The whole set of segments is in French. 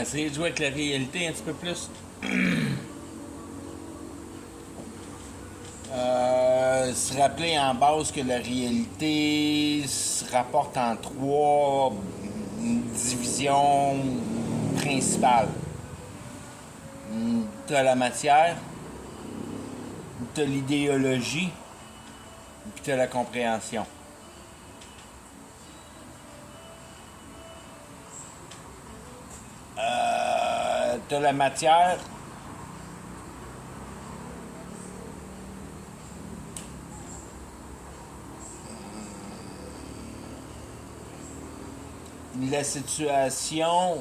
essayer de jouer avec la réalité un petit peu plus. Se rappeler en base que la réalité se rapporte en trois divisions principales. T'as la matière, t'as l'idéologie, puis t'as la compréhension. T'as la matière. La situation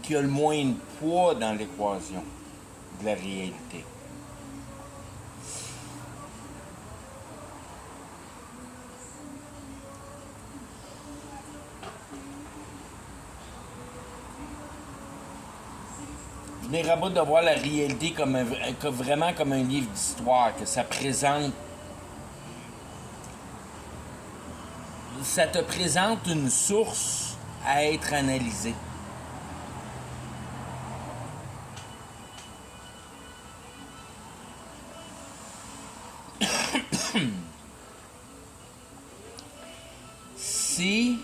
qui a le moins de poids dans l'équation de la réalité. Venir à bout de voir la réalité vraiment comme un livre d'histoire, que ça présente. Ça te présente une source à être analysée. Si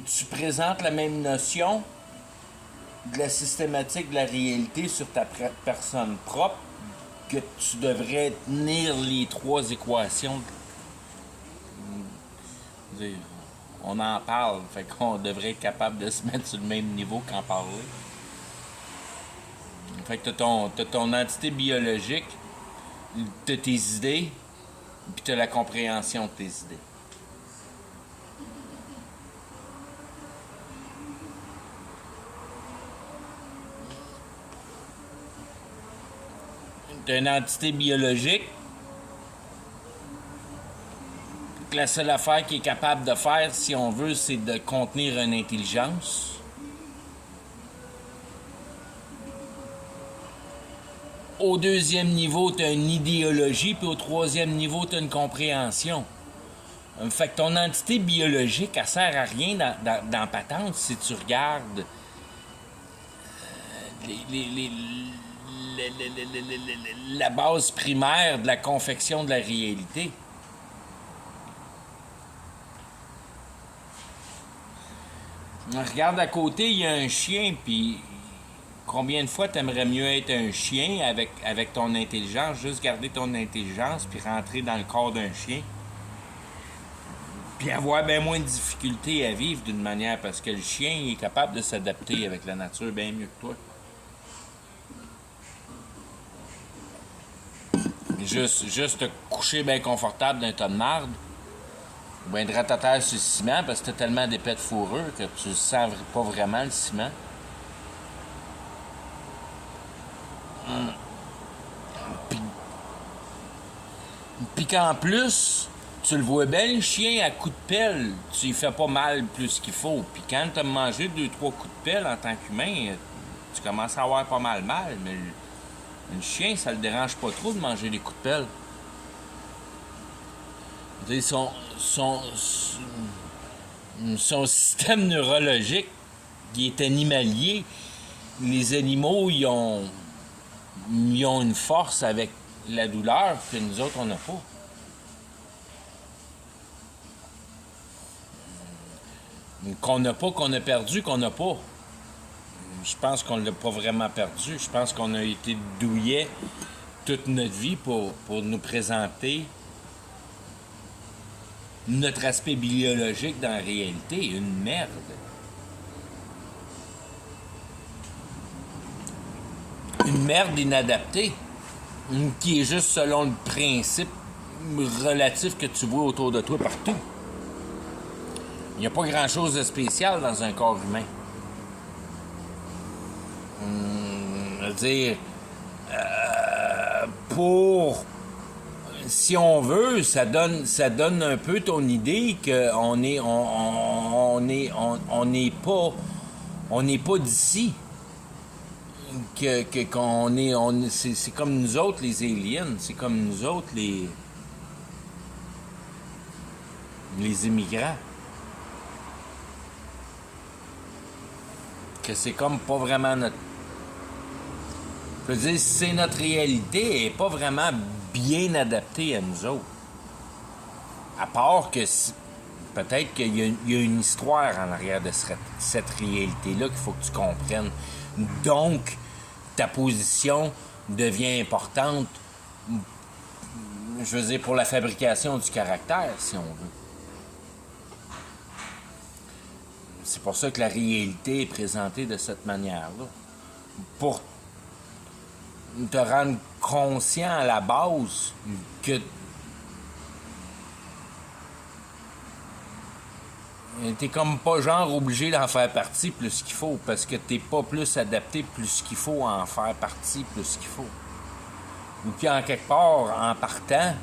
tu présentes la même notion de la systématique de la réalité sur ta personne propre, que tu devrais tenir les trois équations. On en parle, fait qu'on devrait être capable de se mettre sur le même niveau qu'en parler. Fait que t'as ton entité biologique, t'as tes idées, puis t'as la compréhension de tes idées. T'as une entité biologique, que la seule affaire qu'il est capable de faire, si on veut, c'est de contenir une intelligence. Au deuxième niveau, tu as une idéologie, puis au troisième niveau, tu as une compréhension. Fait que ton entité biologique, elle sert à rien dans patente si tu regardes la base primaire de la confection de la réalité. Regarde à côté, il y a un chien, puis combien de fois t'aimerais mieux être un chien avec ton intelligence, juste garder ton intelligence, puis rentrer dans le corps d'un chien, puis avoir bien moins de difficultés à vivre d'une manière, parce que le chien il est capable de s'adapter avec la nature bien mieux que toi. Juste te coucher bien confortable d'un tas de marde, ou bien de ratatère sur le ciment, parce que t'as tellement d'épais de fourrure que tu sens pas vraiment le ciment. Puis qu'en plus, tu le vois bien, le chien, à coups de pelle, tu lui fais pas mal plus qu'il faut. Puis quand tu as mangé 2-3 coups de pelle en tant qu'humain, tu commences à avoir pas mal mais le chien, ça le dérange pas trop de manger des coups de pelle. Son système neurologique, il est animalier. Les animaux, ils ont une force avec la douleur que nous autres, on n'a pas. Qu'on n'a pas, qu'on a perdu, qu'on n'a pas. Je pense qu'on ne l'a pas vraiment perdu. Je pense qu'on a été douillets toute notre vie pour nous présenter notre aspect biologique dans la réalité. Une merde. Une merde inadaptée. Qui est juste selon le principe relatif que tu vois autour de toi partout. Il n'y a pas grand-chose de spécial dans un corps humain. Je veux dire, si on veut, ça donne un peu ton idée qu'on n'est pas d'ici. C'est comme nous autres les aliens, c'est comme nous autres les immigrants. que c'est comme pas vraiment notre... Je veux dire, c'est notre réalité, elle n'est pas vraiment bien adaptée à nous autres. À part que peut-être qu'il y a une histoire en arrière de cette réalité-là qu'il faut que tu comprennes. Donc, ta position devient importante, je veux dire, pour la fabrication du caractère, si on veut. C'est pour ça que la réalité est présentée de cette manière-là. Pour te rendre conscient à la base que t'es comme pas genre obligé d'en faire partie plus qu'il faut, parce que t'es pas plus adapté plus qu'il faut à en faire partie plus qu'il faut. Ou qu'en quelque part, en partant,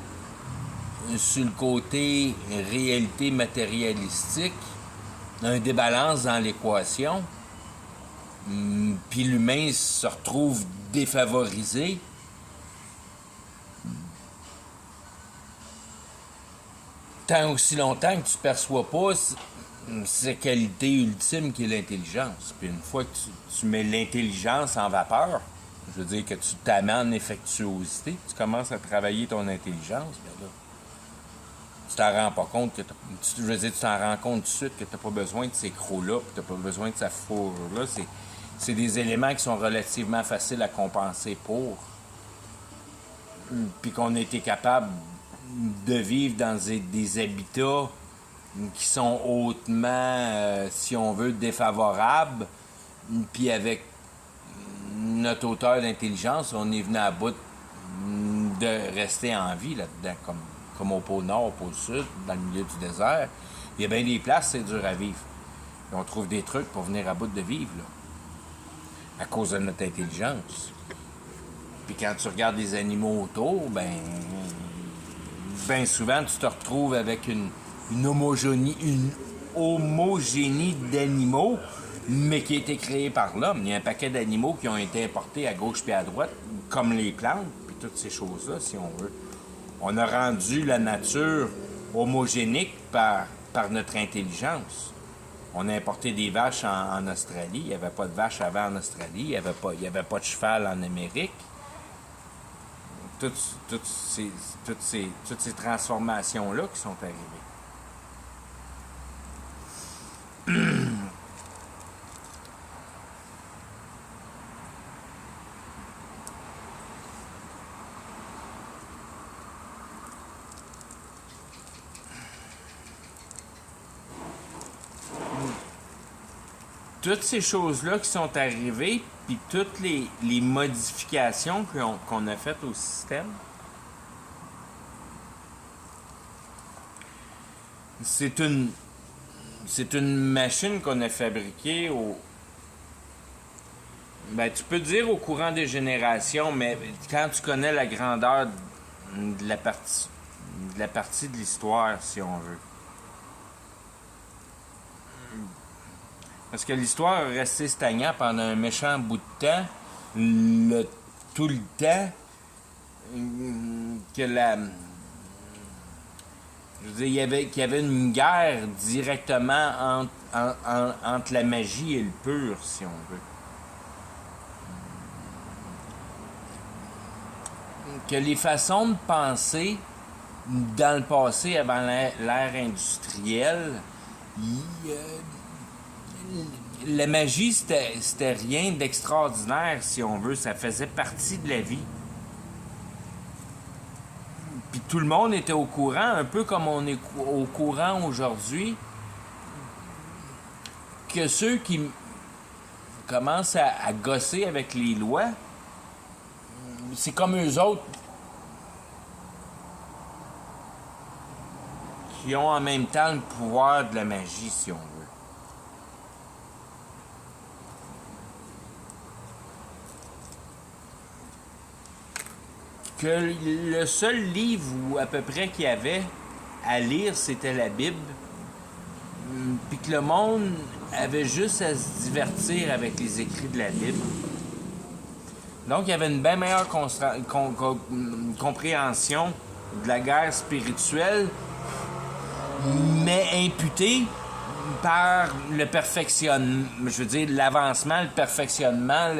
sur le côté réalité matérialistique, un débalance dans l'équation, puis l'humain se retrouve défavorisé. Tant aussi longtemps que tu ne perçois pas sa qualité ultime qui est l'intelligence. Puis une fois que tu mets l'intelligence en vapeur, je veux dire que tu t'amènes en effectuosité, tu commences à travailler ton intelligence, bien là, tu t'en rends pas compte que je veux dire, tu t'en rends compte tout de suite que tu n'as pas besoin de ces crocs-là, puis tu n'as pas besoin de sa fourrure-là. C'est des éléments qui sont relativement faciles à compenser pour. Puis qu'on a été capable de vivre dans des habitats qui sont hautement, si on veut, défavorables, puis avec notre hauteur d'intelligence, on est venu à bout de rester en vie là-dedans, comme au pôle Nord, au pôle Sud, dans le milieu du désert. Il y a bien des places, c'est dur à vivre. Et on trouve des trucs pour venir à bout de vivre, là, à cause de notre intelligence. Puis quand tu regardes les animaux autour, ben souvent, tu te retrouves avec une homogénie d'animaux, mais qui a été créée par l'homme. Il y a un paquet d'animaux qui ont été importés à gauche puis à droite, comme les plantes, puis toutes ces choses-là, si on veut. On a rendu la nature homogénique par notre intelligence. On a importé des vaches en Australie. Il n'y avait pas de vaches avant en Australie. Il n'y avait pas de cheval en Amérique. Toutes ces transformations-là qui sont arrivées. Toutes ces choses-là qui sont arrivées, puis toutes les modifications qu'on a faites au système, c'est une machine qu'on a fabriquée ben, tu peux dire au courant des générations, mais quand tu connais la grandeur de la partie de l'histoire, si on veut. Parce que l'histoire est restée stagnante pendant un méchant bout de temps, tout le temps que je veux dire, qu'il y avait une guerre directement entre la magie et le pur, si on veut. Que les façons de penser dans le passé, avant l'ère industrielle, la magie, c'était rien d'extraordinaire, si on veut. Ça faisait partie de la vie. Puis tout le monde était au courant, un peu comme on est au courant aujourd'hui, que ceux qui commencent à gosser avec les lois, c'est comme eux autres qui ont en même temps le pouvoir de la magie, si on veut. Que le seul livre ou à peu près qu'il y avait à lire, c'était la Bible. Puis que le monde avait juste à se divertir avec les écrits de la Bible. Donc, il y avait une bien meilleure compréhension de la guerre spirituelle, mais imputée par le perfectionnement, je veux dire, l'avancement, le perfectionnement,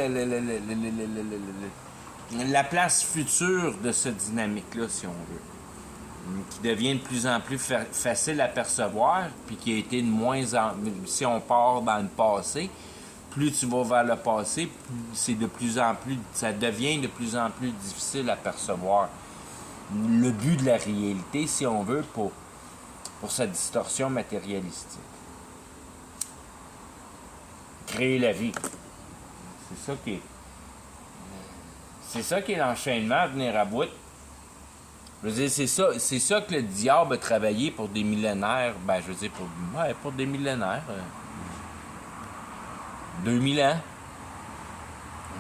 la place future de cette dynamique-là, si on veut, qui devient de plus en plus facile à percevoir, puis qui a été de moins en... Si on part dans le passé, plus tu vas vers le passé, plus c'est de plus en plus... Ça devient de plus en plus difficile à percevoir. Le but de la réalité, si on veut, pour cette distorsion matérialistique. Créer la vie. C'est ça qui est l'enchaînement à venir à bout. Je veux dire, c'est ça que le diable a travaillé pour des millénaires. Ben, je veux dire, pour des millénaires. 2000 ans.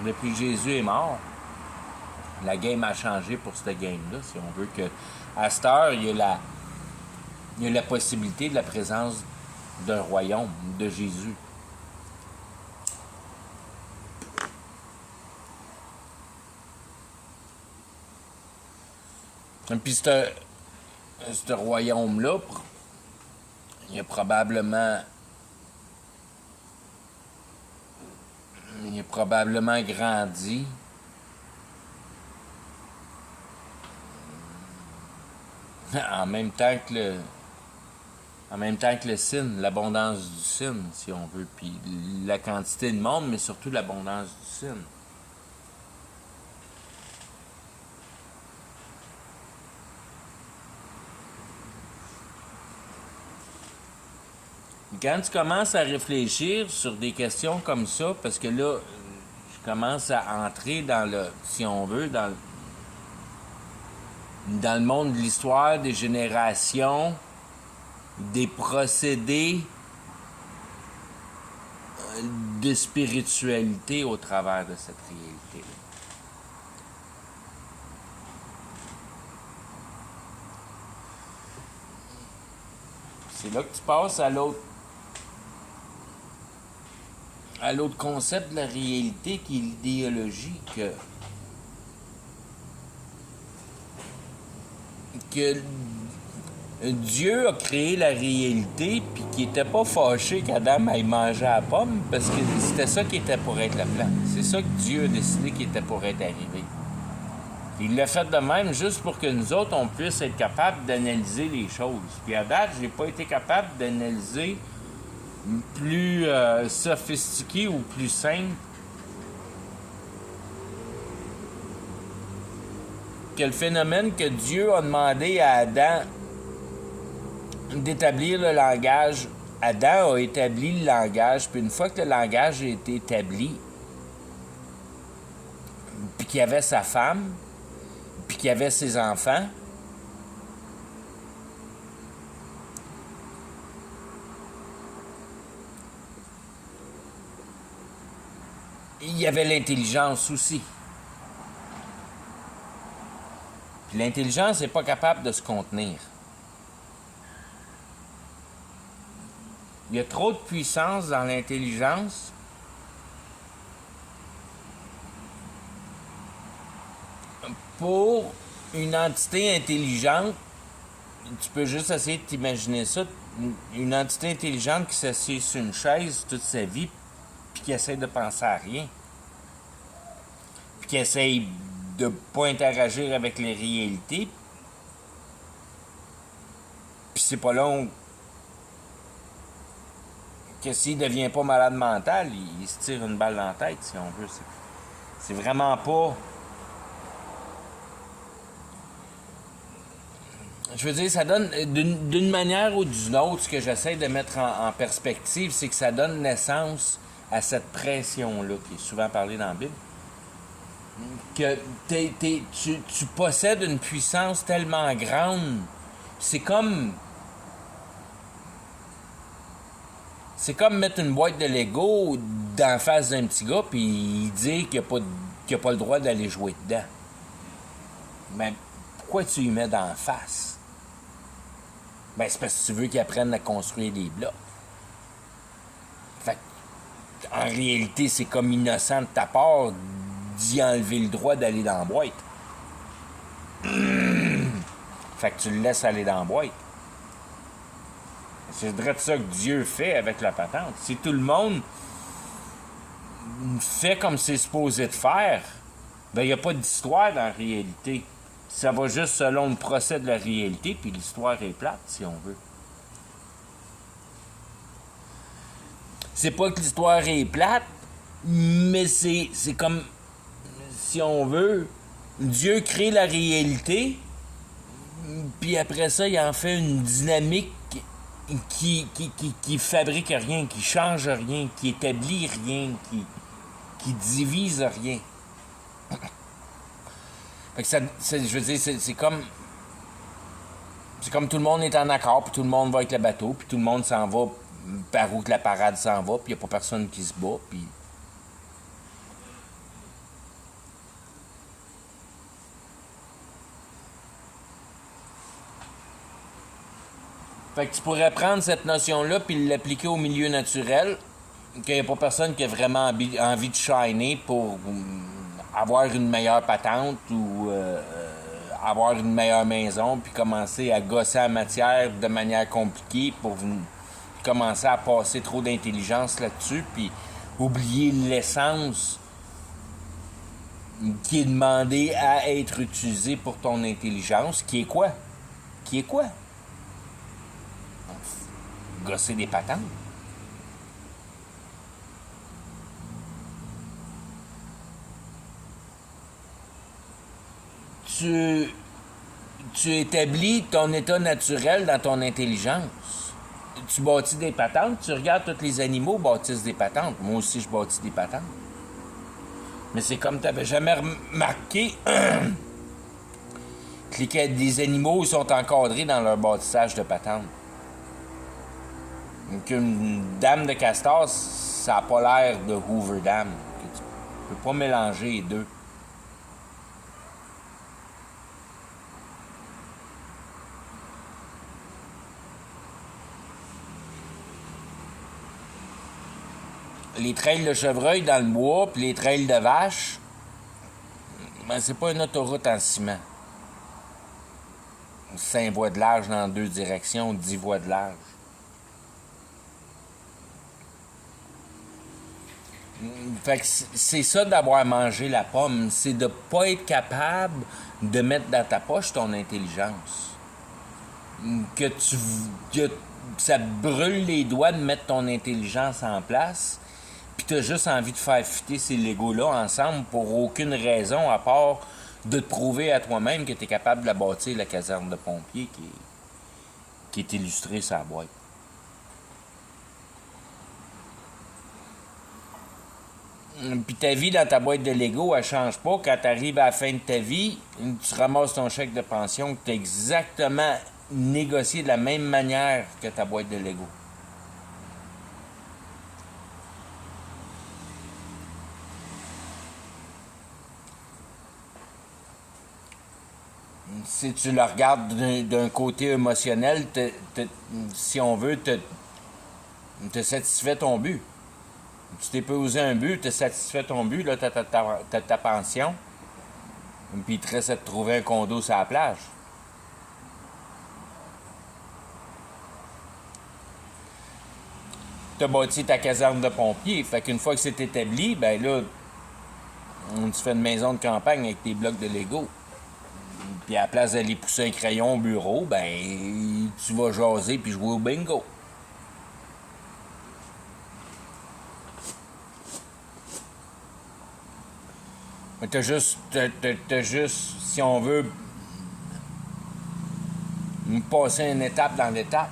Depuis que Jésus est mort. La game a changé pour cette game-là, si on veut que... À cette heure, il y a la possibilité de la présence d'un royaume, de Jésus. Et puis ce royaume-là, il a probablement grandi en même temps que le sin, l'abondance du sin, si on veut, puis la quantité de monde, mais surtout l'abondance du sin. Quand tu commences à réfléchir sur des questions comme ça, parce que là, je commence à entrer dans le, si on veut, dans le monde de l'histoire, des générations, des procédés de spiritualité au travers de cette réalité-là. C'est là que tu passes à l'autre concept de la réalité qui est l'idéologie que Dieu a créé la réalité puis qu'il n'était pas fâché qu'Adam aille manger à la pomme parce que c'était ça qui était pour être le plan. C'est ça que Dieu a décidé qui était pour être arrivé. Il l'a fait de même juste pour que nous autres, on puisse être capables d'analyser les choses. Puis à date, j'ai pas été capable d'analyser plus sophistiqué ou plus simple que le phénomène que Dieu a demandé à Adam d'établir le langage. Adam a établi le langage, puis une fois que le langage a été établi, puis qu'il y avait sa femme, puis qu'il y avait ses enfants, il y avait l'intelligence aussi. Puis l'intelligence n'est pas capable de se contenir. Il y a trop de puissance dans l'intelligence pour une entité intelligente. Tu peux juste essayer de t'imaginer ça. Une entité intelligente qui s'assied sur une chaise toute sa vie puis qui essaie de penser à rien. Puis qui essaie de pas interagir avec les réalités. Puis c'est pas long que s'il devient pas malade mental, il se tire une balle dans la tête, si on veut. C'est vraiment pas... Je veux dire, ça donne, d'une manière ou d'une autre, ce que j'essaie de mettre en perspective, c'est que ça donne naissance à cette pression-là, qui est souvent parlée dans la Bible. Que tu possèdes une puissance tellement grande. C'est comme mettre une boîte de Lego dans face d'un petit gars puis il dit qu'il n'a pas le droit d'aller jouer dedans. Mais pourquoi tu y mets dans la face? Ben, c'est parce que tu veux qu'il apprenne à construire des blocs. Fait que, en réalité, c'est comme innocent de ta part d'y enlever le droit d'aller dans la boîte. Fait que tu le laisses aller dans la boîte. C'est vrai de ça que Dieu fait avec la patente. Si tout le monde fait comme c'est supposé de faire, ben il n'y a pas d'histoire dans la réalité. Ça va juste selon le procès de la réalité, puis l'histoire est plate, si on veut. C'est pas que l'histoire est plate, mais c'est comme, si on veut, Dieu crée la réalité, puis après ça, il en fait une dynamique qui fabrique rien, qui change rien, qui établit rien, qui divise rien. Fait que je veux dire, c'est comme. C'est comme tout le monde est en accord, puis tout le monde va avec le bateau, puis tout le monde s'en va par où que la parade s'en va, puis il n'y a pas personne qui se bat, puis. Fait que tu pourrais prendre cette notion-là puis l'appliquer au milieu naturel, qu'il n'y a pas personne qui a vraiment envie de shiner pour avoir une meilleure patente ou avoir une meilleure maison, puis commencer à gosser la matière de manière compliquée pour commencer à passer trop d'intelligence là-dessus, puis oublier l'essence qui est demandée à être utilisée pour ton intelligence, qui est quoi? Qui est quoi? Gosser des patentes. Tu établis ton état naturel dans ton intelligence. Tu bâtis des patentes, tu regardes tous les animaux bâtissent des patentes. Moi aussi, je bâtis des patentes. Mais c'est comme tu n'avais jamais remarqué que les animaux sont encadrés dans leur bâtissage de patentes. Qu'une dame de castor, ça n'a pas l'air de Hoover Dam. Tu peux pas mélanger les deux. Les trails de chevreuil dans le bois, puis les trails de vache, ben c'est pas une autoroute en ciment. 5 voies de large dans 2 directions, 10 voies de large. Fait que c'est ça d'avoir mangé la pomme, c'est de pas être capable de mettre dans ta poche ton intelligence. Que ça te brûle les doigts de mettre ton intelligence en place, puis t'as juste envie de faire fitter ces Legos-là ensemble pour aucune raison à part de te prouver à toi-même que t'es capable de la bâtir, la caserne de pompiers qui est illustrée sur la boîte. Puis ta vie dans ta boîte de Lego, elle change pas. Quand tu arrives à la fin de ta vie, tu ramasses ton chèque de pension que tu as exactement négocié de la même manière que ta boîte de Lego. Si tu le regardes d'un côté émotionnel, si on veut, te satisfait ton but. Tu t'es posé un but, tu as satisfait ton but, là, tu as ta pension, puis il te reste à te trouver un condo sur la plage. Tu as bâti ta caserne de pompiers, fait qu'une fois que c'est établi, ben là, tu fais une maison de campagne avec tes blocs de Lego. Puis à la place d'aller pousser un crayon au bureau, ben, tu vas jaser puis jouer au bingo. Mais t'as juste, si on veut, passer une étape dans l'étape.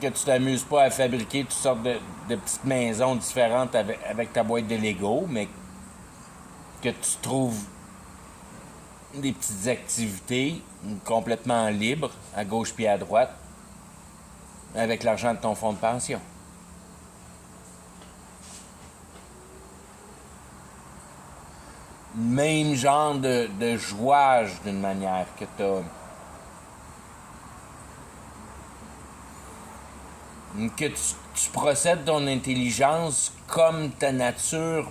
Que tu t'amuses pas à fabriquer toutes sortes de petites maisons différentes avec ta boîte de Lego, mais que tu trouves des petites activités complètement libres, à gauche puis à droite, avec l'argent de ton fonds de pension. Même genre de jouage d'une manière que t'as. Que tu procèdes ton intelligence comme ta nature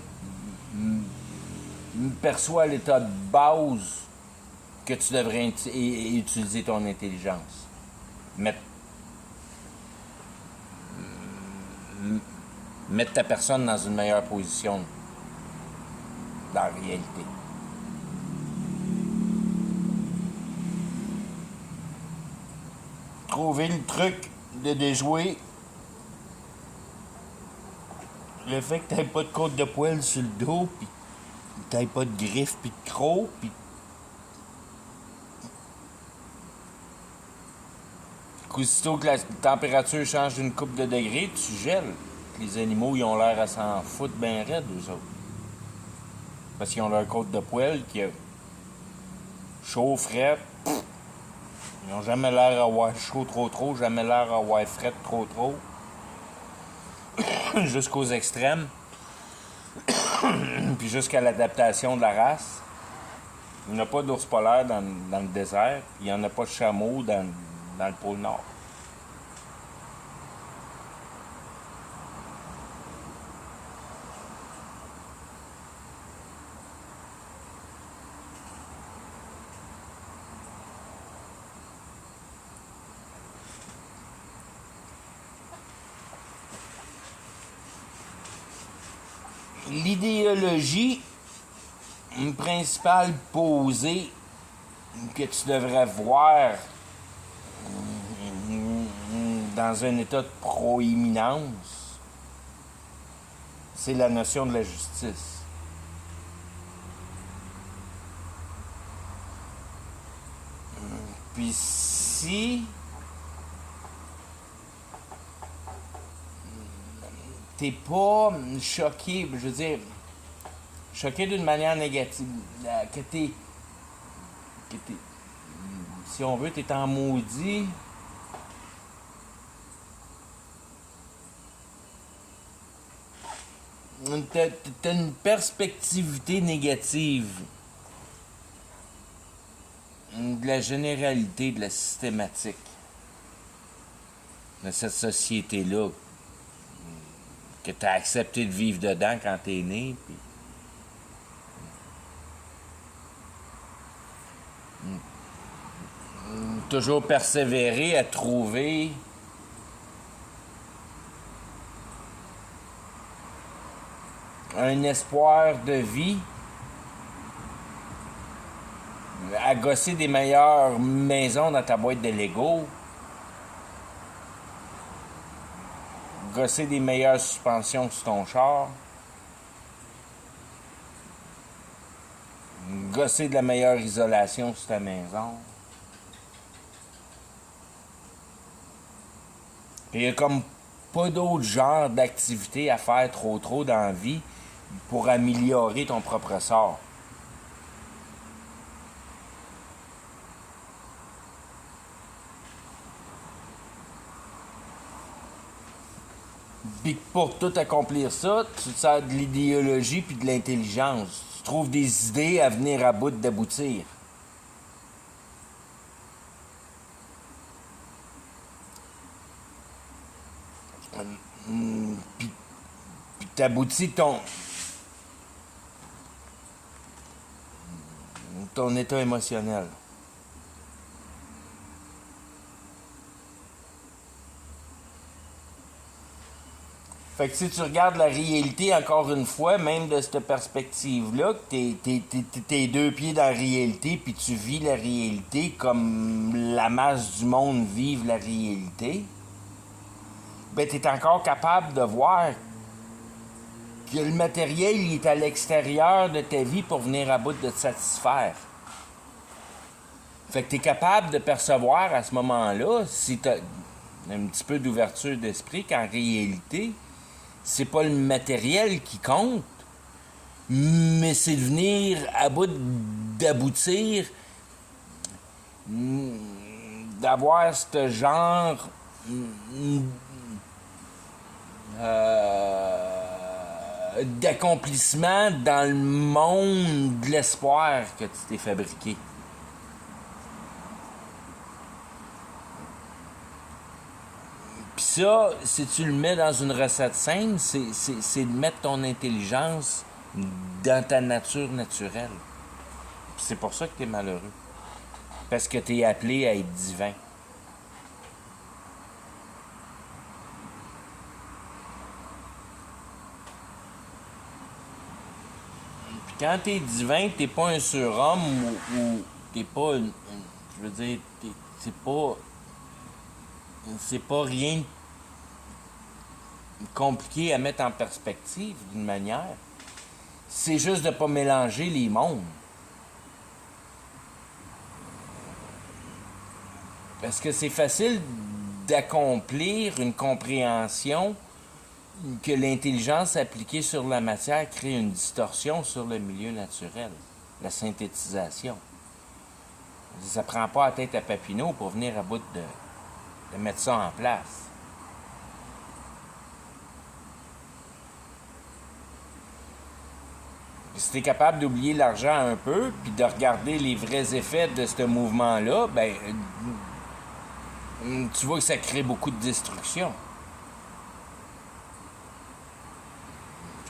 perçoit l'état de base que tu devrais utiliser ton intelligence. Mettre ta personne dans une meilleure position dans la réalité. Trouver le truc de déjouer le fait que t'aies pas de côte de poêle sur le dos, pis t'aies pas de griffes pis de crocs, pis qu'aussitôt que la température change d'une couple de degrés, tu gèles. Les animaux, ils ont l'air à s'en foutre bien raide, eux autres. Parce qu'ils ont leur côte de poêle qui est chaud, frais. Ils n'ont jamais l'air à avoir chaud trop, jamais l'air à avoir frais trop. Jusqu'aux extrêmes. Puis jusqu'à l'adaptation de la race. Il n'y a pas d'ours polaire dans le désert. Il n'y en a pas de chameau dans le pôle Nord. L'idéologie principale posée que tu devrais voir dans un état de proéminence, c'est la notion de la justice. Puis si t'es pas choqué, je veux dire, choqué d'une manière négative, que t'es, si on veut, t'es en maudit. T'as une perspectivité négative de la généralité, de la systématique de cette société-là que tu as accepté de vivre dedans quand tu es né. Puis toujours persévérer à trouver un espoir de vie, à gosser des meilleures maisons dans ta boîte de Lego, gosser des meilleures suspensions sur ton char, gosser de la meilleure isolation sur ta maison. Il y a comme pas d'autre genre d'activité à faire trop dans la vie pour améliorer ton propre sort. Puis pour tout accomplir ça, tu te sers de l'idéologie puis de l'intelligence. Tu trouves des idées à venir à bout d'aboutir. Puis t'aboutis ton état émotionnel. Fait que si tu regardes la réalité, encore une fois, même de cette perspective-là, que t'es deux pieds dans la réalité, puis tu vis la réalité comme la masse du monde vive la réalité, ben t'es encore capable de voir que le matériel il est à l'extérieur de ta vie pour venir à bout de te satisfaire. Fait que t'es capable de percevoir à ce moment-là, si t'as un petit peu d'ouverture d'esprit, qu'en réalité, c'est pas le matériel qui compte, mais c'est de venir à bout d'aboutir, d'avoir ce genre d'accomplissement dans le monde de l'espoir que tu t'es fabriqué. Puis ça, si tu le mets dans une recette simple, c'est de mettre ton intelligence dans ta nature naturelle. Puis c'est pour ça que tu es malheureux. Parce que tu es appelé à être divin. Puis quand tu es divin, tu n'es pas un surhomme ou tu n'es pas je veux dire, c'est pas rien de compliqué à mettre en perspective d'une manière. C'est juste de ne pas mélanger les mondes. Parce que c'est facile d'accomplir une compréhension que l'intelligence appliquée sur la matière crée une distorsion sur le milieu naturel, la synthétisation. Ça prend pas la tête à Papineau pour venir à bout de mettre ça en place. Si tu es capable d'oublier l'argent un peu, puis de regarder les vrais effets de ce mouvement-là, ben, tu vois que ça crée beaucoup de destruction.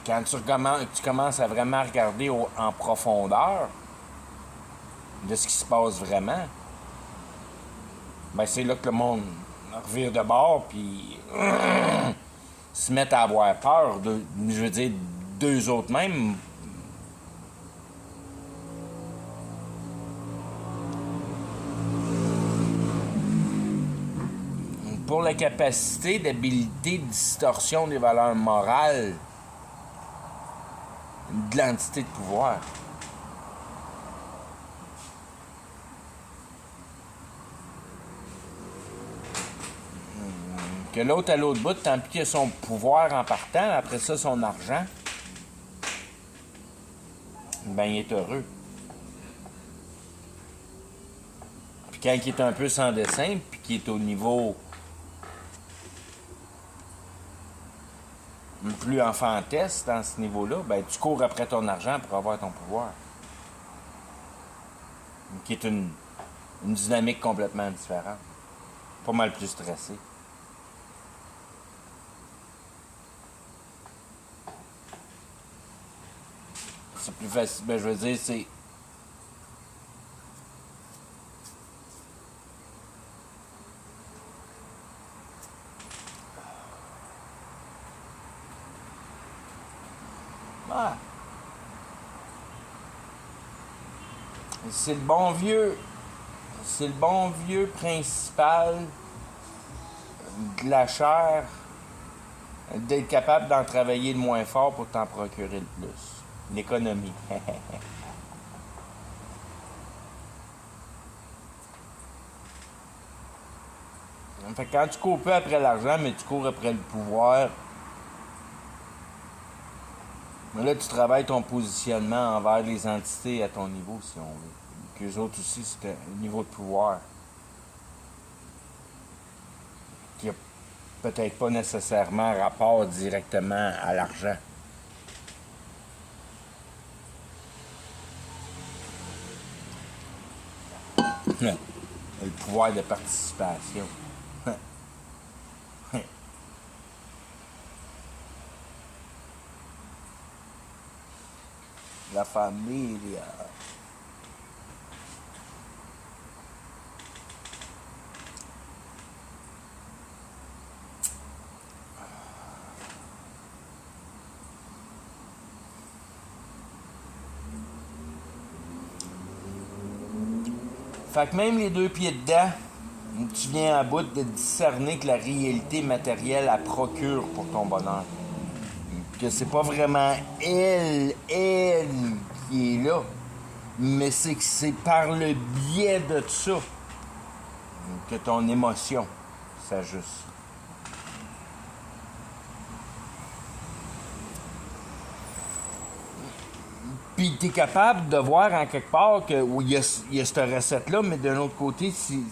Quand tu commences à vraiment regarder en profondeur de ce qui se passe vraiment, ben c'est là que le monde revire de bord puis se met à avoir peur. Je veux dire, d'eux autres même. Pour la capacité d'habilité de distorsion des valeurs morales de l'entité de pouvoir. Que l'autre à l'autre bout, tant pis qu'il a son pouvoir en partant, après ça son argent, ben il est heureux. Puis quand il est un peu sans dessin, puis qu'il est au niveau plus enfantesque dans ce niveau-là, ben tu cours après ton argent pour avoir ton pouvoir. Qui est une dynamique complètement différente. Pas mal plus stressée. C'est plus facile. Ben, je veux dire, c'est. Ah. C'est le bon vieux. C'est le bon vieux principal de la chair d'être capable d'en travailler le moins fort pour t'en procurer le plus. L'économie. Fait que quand tu cours pas après l'argent, mais tu cours après le pouvoir, là, tu travailles ton positionnement envers les entités à ton niveau, si on veut. Qu'eux autres aussi, c'est un niveau de pouvoir qui a peut-être pas nécessairement rapport directement à l'argent. Le pouvoir de participation. La famille. Fait que même les deux pieds dedans, tu viens à bout de discerner que la réalité matérielle elle procure pour ton bonheur. Que c'est pas vraiment elle qui est là, mais c'est que c'est par le biais de ça que ton émotion s'ajuste. Puis t'es capable de voir en quelque part que il y a cette recette-là, mais d'un autre côté, si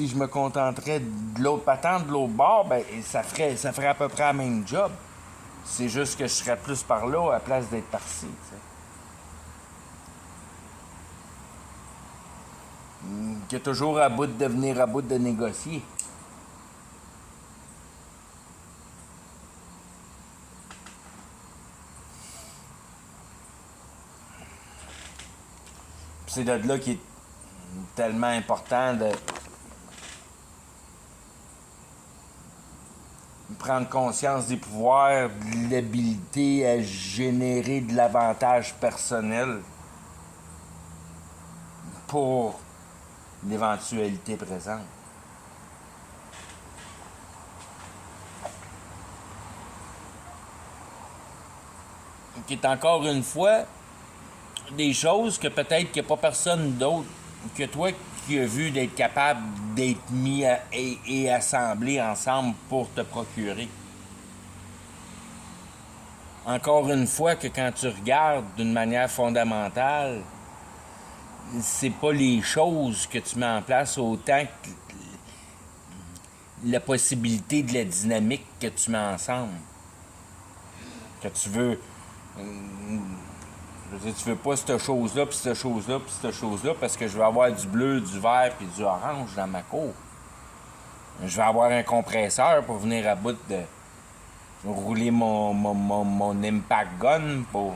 je me contenterais de l'autre patente, de l'autre bord, ben ça ferait à peu près la même job. C'est juste que je serais plus par là à la place d'être par-ci. Que toujours à bout de venir à bout de négocier. C'est de là qu'il est. tellement important de prendre conscience des pouvoirs, de l'habilité à générer de l'avantage personnel pour l'éventualité présente. Qui est encore une fois des choses que peut-être qu'il n'y a pas personne d'autre que toi qui a vu d'être capable d'être mis et assemblés ensemble pour te procurer. Encore une fois que quand tu regardes d'une manière fondamentale, c'est pas les choses que tu mets en place autant que la possibilité de la dynamique que tu mets ensemble. Que tu veux. Je veux dire, tu veux pas cette chose-là, puis cette chose-là, puis cette chose-là, parce que je veux avoir du bleu, du vert, puis du orange dans ma cour. Je vais avoir un compresseur pour venir à bout de rouler mon impact gun pour.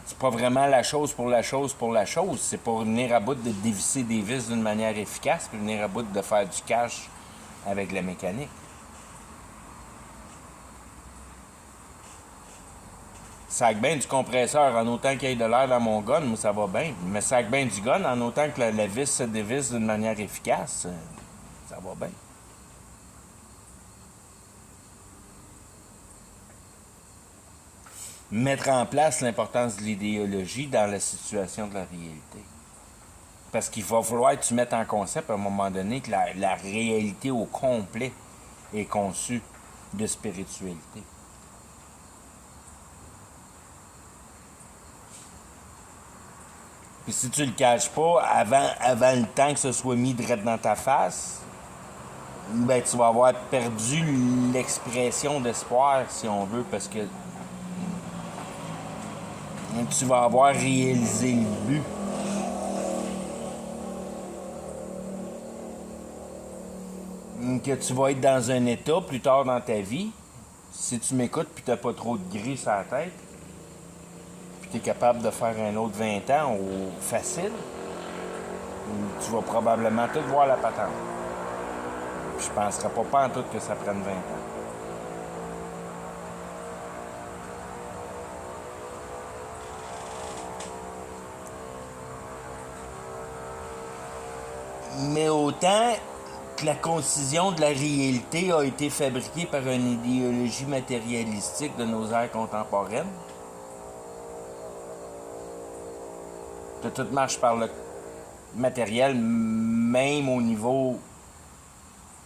C'est pas vraiment la chose pour la chose pour la chose. C'est pour venir à bout de dévisser des vis d'une manière efficace, puis venir à bout de faire du cash avec la mécanique. Sac bien du compresseur en autant qu'il y ait de l'air dans mon gun, moi ça va bien. Mais sac bien du gun en autant que la vis se dévisse d'une manière efficace, ça va bien. Mettre en place l'importance de l'idéologie dans la situation de la réalité. Parce qu'il va falloir que tu mettes en concept à un moment donné que la réalité au complet est conçue de spiritualité. Puis si tu le caches pas, avant le temps que ce soit mis direct dans ta face, ben tu vas avoir perdu l'expression d'espoir, si on veut, parce que tu vas avoir réalisé le but. Que tu vas être dans un état plus tard dans ta vie, si tu m'écoutes puis tu n'as pas trop de gris sur la tête, puis tu es capable de faire un autre 20 ans au facile, tu vas probablement tout voir la patente. Puis je penserais pas en tout que ça prenne 20 ans. Mais autant que la concision de la réalité a été fabriquée par une idéologie matérialistique de nos ères contemporaines, que tout marche par le matériel, même au niveau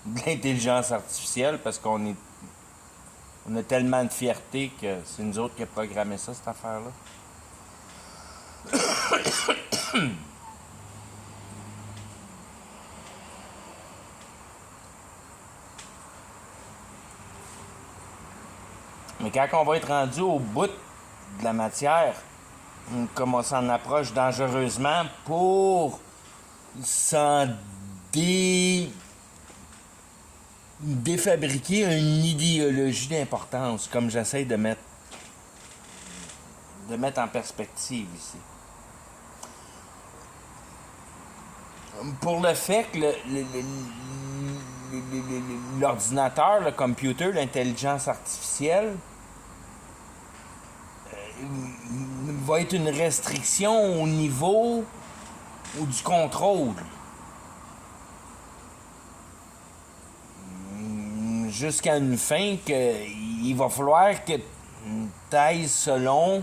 de l'intelligence artificielle, parce qu'on a tellement de fierté que c'est nous autres qui avons programmé ça, cette affaire-là. Mais quand on va être rendu au bout de la matière, comme on s'en approche dangereusement pour s'en défabriquer une idéologie d'importance, comme j'essaie de mettre en perspective ici. Pour le fait que l'ordinateur, le computer, l'intelligence artificielle va être une restriction au niveau ou du contrôle. Jusqu'à une fin qu'il va falloir que tu ailles selon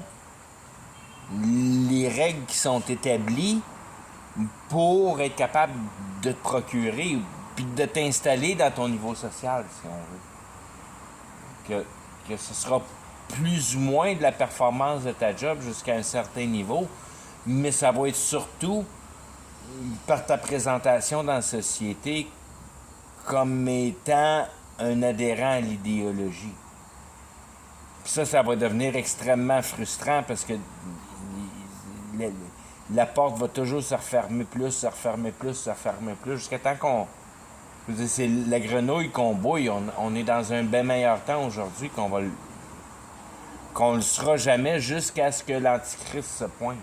les règles qui sont établies pour être capable de te procurer puis de t'installer dans ton niveau social, si on veut. Que ce sera plus ou moins de la performance de ta job jusqu'à un certain niveau, mais ça va être surtout par ta présentation dans la société comme étant un adhérent à l'idéologie. Puis ça va devenir extrêmement frustrant parce que la porte va toujours se refermer plus, se refermer plus, se refermer plus, jusqu'à temps qu'on... Je veux dire, c'est la grenouille qu'on bouille. On est dans un bien meilleur temps aujourd'hui qu'on va qu'on ne le sera jamais jusqu'à ce que l'Antichrist se pointe.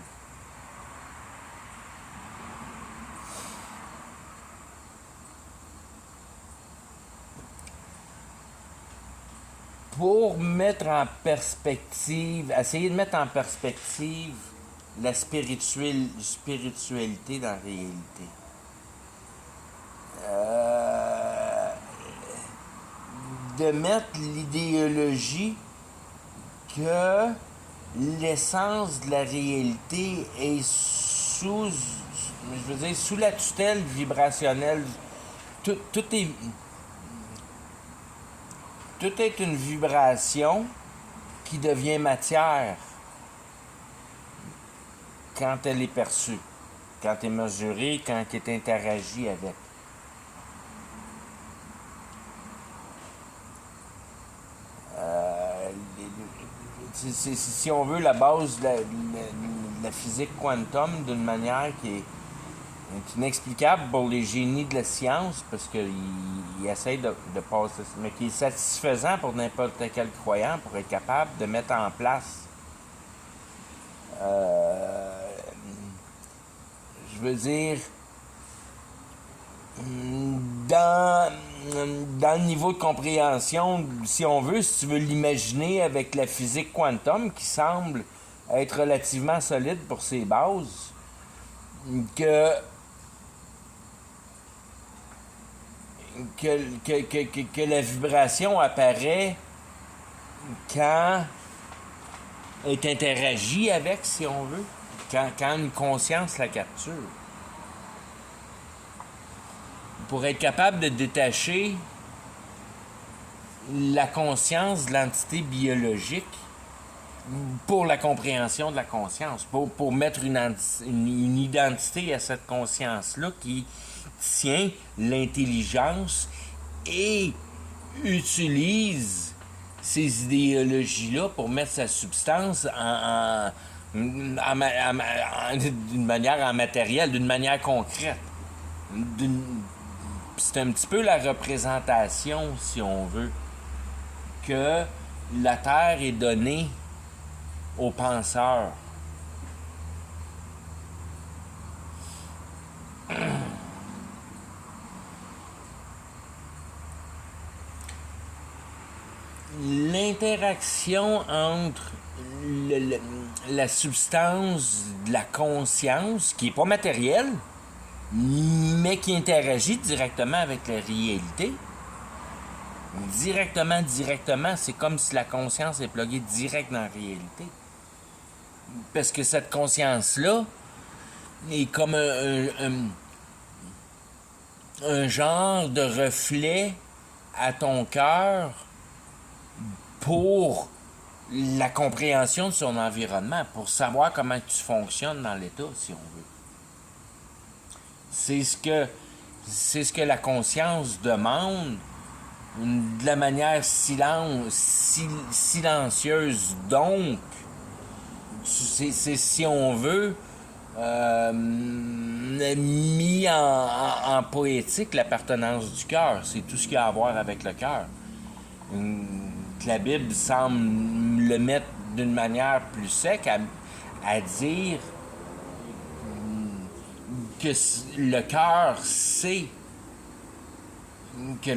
Pour mettre en perspective, essayer de mettre en perspective la spiritualité dans la réalité. De mettre l'idéologie que l'essence de la réalité est sous la tutelle vibrationnelle. Tout est une vibration qui devient matière quand elle est perçue, quand elle est mesurée, quand elle est interagie avec. Si on veut, la base de la physique quantum d'une manière qui est inexplicable pour les génies de la science, parce qu'ils essayent de passer, mais qui est satisfaisant pour n'importe quel croyant pour être capable de mettre en place. Je veux dire, dans le niveau de compréhension, si on veut, si tu veux l'imaginer avec la physique quantum qui semble être relativement solide pour ses bases, que la vibration apparaît quand elle est interagie avec, si on veut, quand une conscience la capture. Pour être capable de détacher la conscience de l'entité biologique pour la compréhension de la conscience, pour mettre une identité à cette conscience-là qui tient l'intelligence et utilise ces idéologies-là pour mettre sa substance d'une manière en matériel, d'une manière concrète. C'est un petit peu la représentation, si on veut, que la Terre est donnée aux penseurs. L'interaction entre la substance de la conscience, qui n'est pas matérielle, mais qui interagit directement avec la réalité. Directement, c'est comme si la conscience est pluguée direct dans la réalité. Parce que cette conscience-là est comme un genre de reflet à ton cœur pour la compréhension de son environnement, pour savoir comment tu fonctionnes dans l'état, si on veut. C'est ce que la conscience demande de la manière silencieuse. Donc, c'est si on veut, mis en poétique l'appartenance du cœur. C'est tout ce qui a à voir avec le cœur. La Bible semble le mettre d'une manière plus sec à dire que le cœur sait que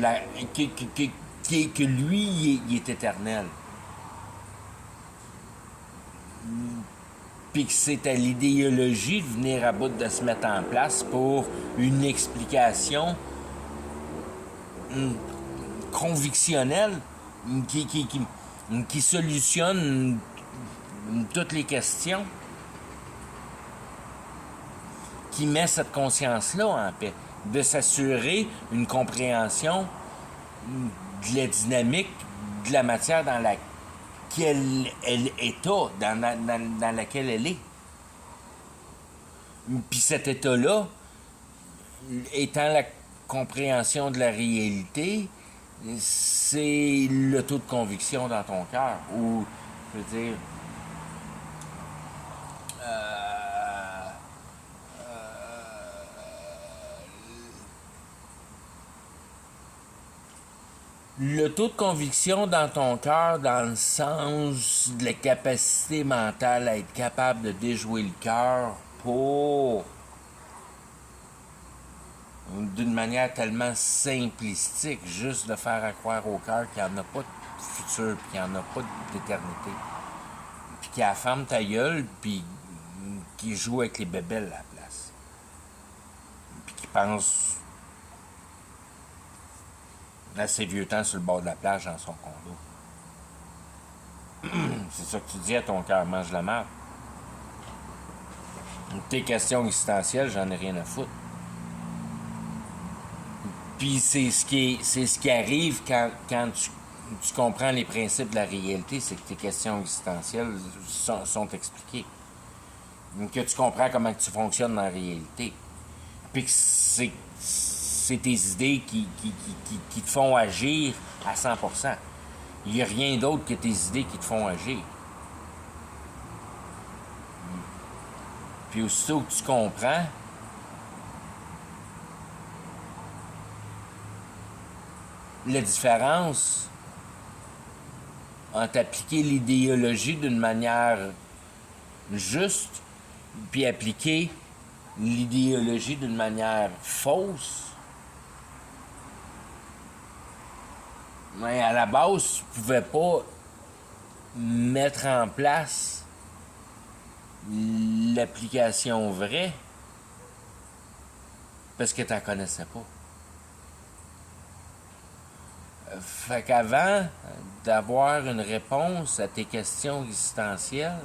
lui il est éternel. Puis que c'est à l'idéologie de venir à bout de se mettre en place pour une explication convictionnelle qui solutionne toutes les questions, qui met cette conscience-là en paix, de s'assurer une compréhension de la dynamique de la matière dans laquelle elle est, dans laquelle elle est. Puis cet état-là, étant la compréhension de la réalité, c'est le taux de conviction dans ton cœur. Ou, je veux dire, Le taux de conviction dans ton cœur, dans le sens de la capacité mentale à être capable de déjouer le cœur pour, d'une manière tellement simplistique, juste de faire croire au cœur qu'il n'y en a pas de futur, puis qu'il n'y en a pas d'éternité. Puis qu'il affame ta gueule, puis qu'il joue avec les bébelles à la place. Puis qu'il pense à ses vieux temps sur le bord de la plage dans son condo. C'est ça que tu dis à ton cœur, mange la merde. Tes questions existentielles, j'en ai rien à foutre. Puis c'est ce qui arrive quand tu comprends les principes de la réalité, c'est que tes questions existentielles sont expliquées. Que tu comprends comment tu fonctionnes dans la réalité. Puis que c'est tes idées qui te font agir à 100%. Il n'y a rien d'autre que tes idées qui te font agir. Puis aussitôt que tu comprends, la différence entre appliquer l'idéologie d'une manière juste, puis appliquer l'idéologie d'une manière fausse, mais à la base, tu pouvais pas mettre en place l'application vraie parce que tu n'en connaissais pas. Fait qu'avant d'avoir une réponse à tes questions existentielles,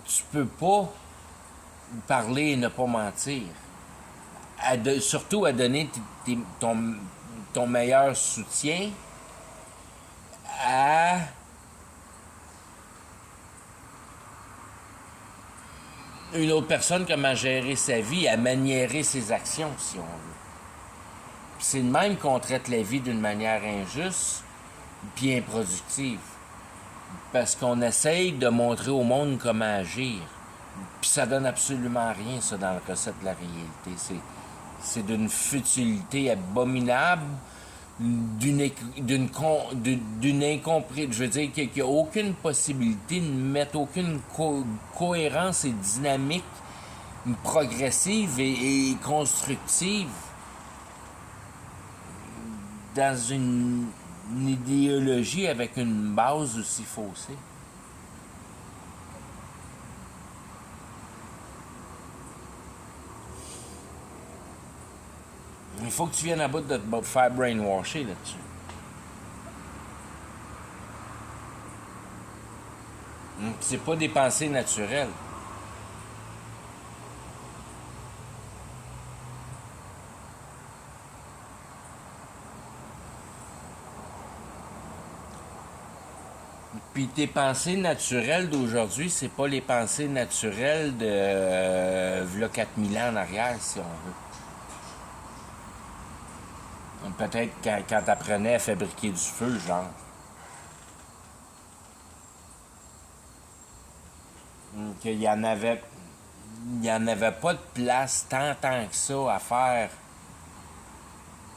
tu peux pas parler et ne pas mentir. Surtout à donner ton meilleur soutien à une autre personne, comment gérer sa vie, à maniérer ses actions, si on veut. C'est de même qu'on traite la vie d'une manière injuste puis improductive. Parce qu'on essaye de montrer au monde comment agir. Puis ça donne absolument rien, ça, dans la recette de la réalité. C'est d'une futilité abominable, d'une incompréhension. Je veux dire qu'il n'y a aucune possibilité de mettre aucune cohérence et dynamique progressive et constructive dans une idéologie avec une base aussi faussée. Il faut que tu viennes à bout de te faire brainwasher là-dessus. C'est pas des pensées naturelles. Puis tes pensées naturelles d'aujourd'hui, c'est pas les pensées naturelles de v'là 4000 ans en arrière, si on veut. Peut-être quand t'apprenais à fabriquer du feu, genre. Qu'il y en avait pas de place tant que ça à faire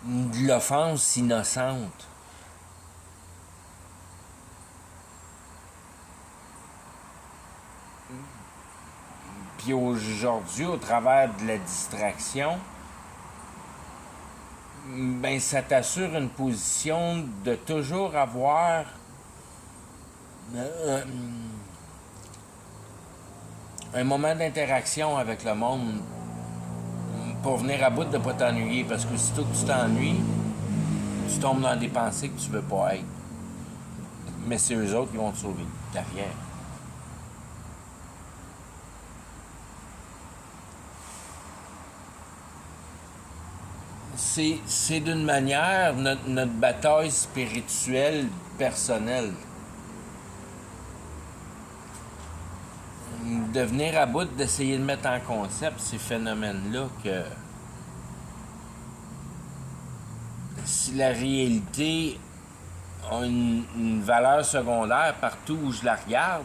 de l'offense innocente. Puis aujourd'hui, au travers de la distraction, ben ça t'assure une position de toujours avoir un moment d'interaction avec le monde pour venir à bout de ne pas t'ennuyer. Parce que aussitôt que tu t'ennuies, tu tombes dans des pensées que tu veux pas être. Mais c'est eux autres qui vont te sauver derrière. C'est d'une manière notre bataille spirituelle personnelle. De venir à bout d'essayer de mettre en concept ces phénomènes-là que si la réalité a une valeur secondaire partout où je la regarde,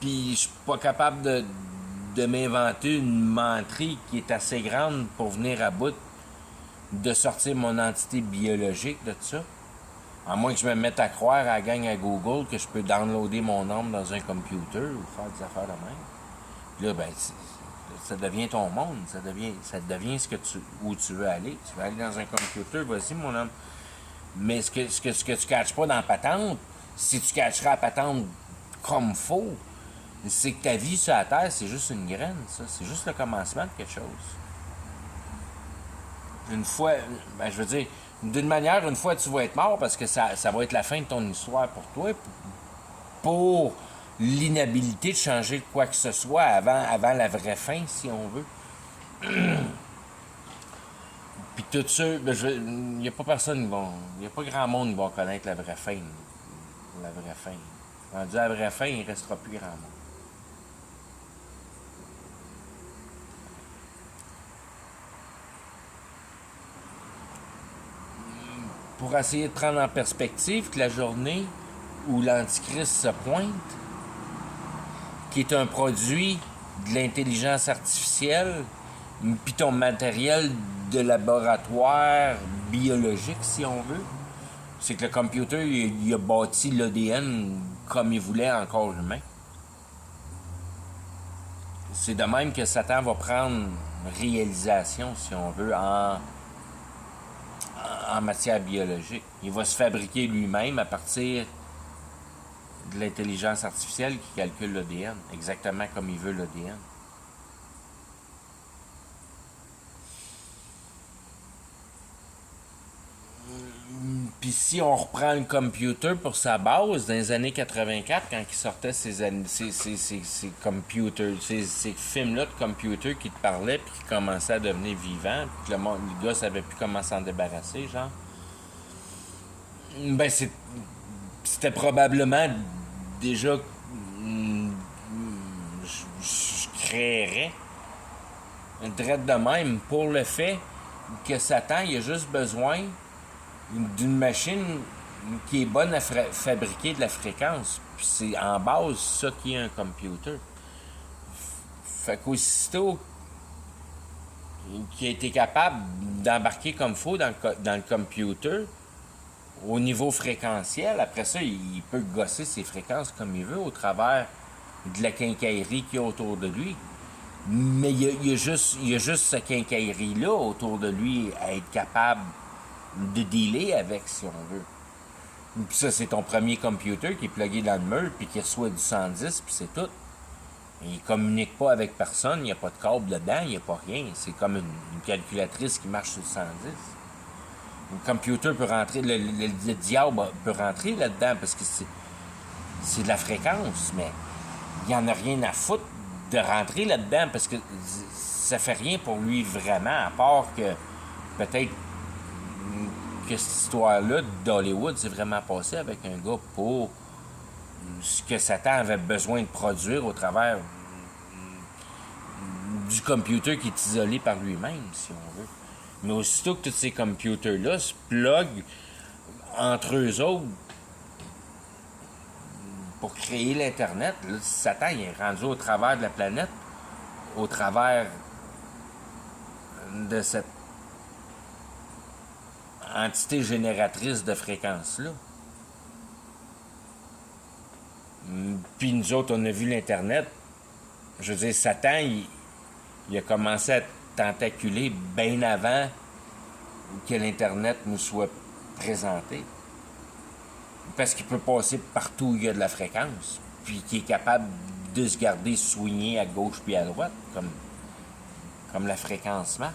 puis je suis pas capable de m'inventer une menterie qui est assez grande pour venir à bout de sortir mon entité biologique de ça. À moins que je me mette à croire à la gang à Google que je peux downloader mon âme dans un computer ou faire des affaires de même. Puis là, ben, ça devient ton monde. Ça devient où tu veux aller. Tu veux aller dans un computer, vas-y, mon homme. Mais ce que tu catches pas dans la patente, si tu catcheras la patente comme faut, c'est que ta vie sur la Terre, c'est juste une graine, ça. C'est juste le commencement de quelque chose. Une fois, ben, je veux dire, d'une manière, une fois tu vas être mort parce que ça va être la fin de ton histoire pour toi, pour l'inhabilité de changer quoi que ce soit avant la vraie fin, si on veut. Puis tout ça, ben, il n'y a pas personne qui va. Il n'y a pas grand monde qui va connaître la vraie fin. La vraie fin. Rendu à la vraie fin, il ne restera plus grand monde. Pour essayer de prendre en perspective que la journée où l'Antichrist se pointe, qui est un produit de l'intelligence artificielle, puis ton matériel de laboratoire biologique, si on veut, c'est que le computer, il a bâti l'ADN comme il voulait en corps humain. C'est de même que Satan va prendre réalisation, si on veut, en matière biologique. Il va se fabriquer lui-même à partir de l'intelligence artificielle qui calcule l'ADN, exactement comme il veut l'ADN. Puis si on reprend le computer pour sa base, dans les années 84, quand il sortait ces computers, ces films-là de computer qui te parlaient, puis qui commençaient à devenir vivants, puis que le gars savait plus comment s'en débarrasser, genre. Ben, c'était probablement déjà. Je créerais un drette de même pour le fait que Satan, il a juste besoin d'une machine qui est bonne à fabriquer de la fréquence. Puis c'est en base ça qui est un computer. Fait qu'aussitôt qu'il a été capable d'embarquer comme il faut dans le computer, au niveau fréquentiel, après ça, il peut gosser ses fréquences comme il veut au travers de la quincaillerie qu'il y a autour de lui. Mais il y a juste cette quincaillerie-là autour de lui à être capable de dealer avec, si on veut. Puis ça, c'est ton premier computer qui est plugué dans le mur, puis qui reçoit du 110, puis c'est tout. Il communique pas avec personne, il n'y a pas de câble dedans, il n'y a pas rien. C'est comme une calculatrice qui marche sur le 110. Le computer peut rentrer, le diable peut rentrer là-dedans parce que c'est de la fréquence, mais il n'y en a rien à foutre de rentrer là-dedans parce que ça fait rien pour lui vraiment, à part que peut-être que cette histoire-là d'Hollywood s'est vraiment passée avec un gars pour ce que Satan avait besoin de produire au travers du computer qui est isolé par lui-même, si on veut. Mais aussitôt que tous ces computers-là se pluguent entre eux autres pour créer l'Internet, là, Satan il est rendu au travers de la planète, au travers de cette entité génératrice de fréquences-là. Puis nous autres, on a vu l'Internet. Je veux dire, Satan, il a commencé à tentaculer bien avant que l'Internet nous soit présenté. Parce qu'il peut passer partout où il y a de la fréquence, puis qu'il est capable de se garder soigné à gauche puis à droite, comme la fréquence marche.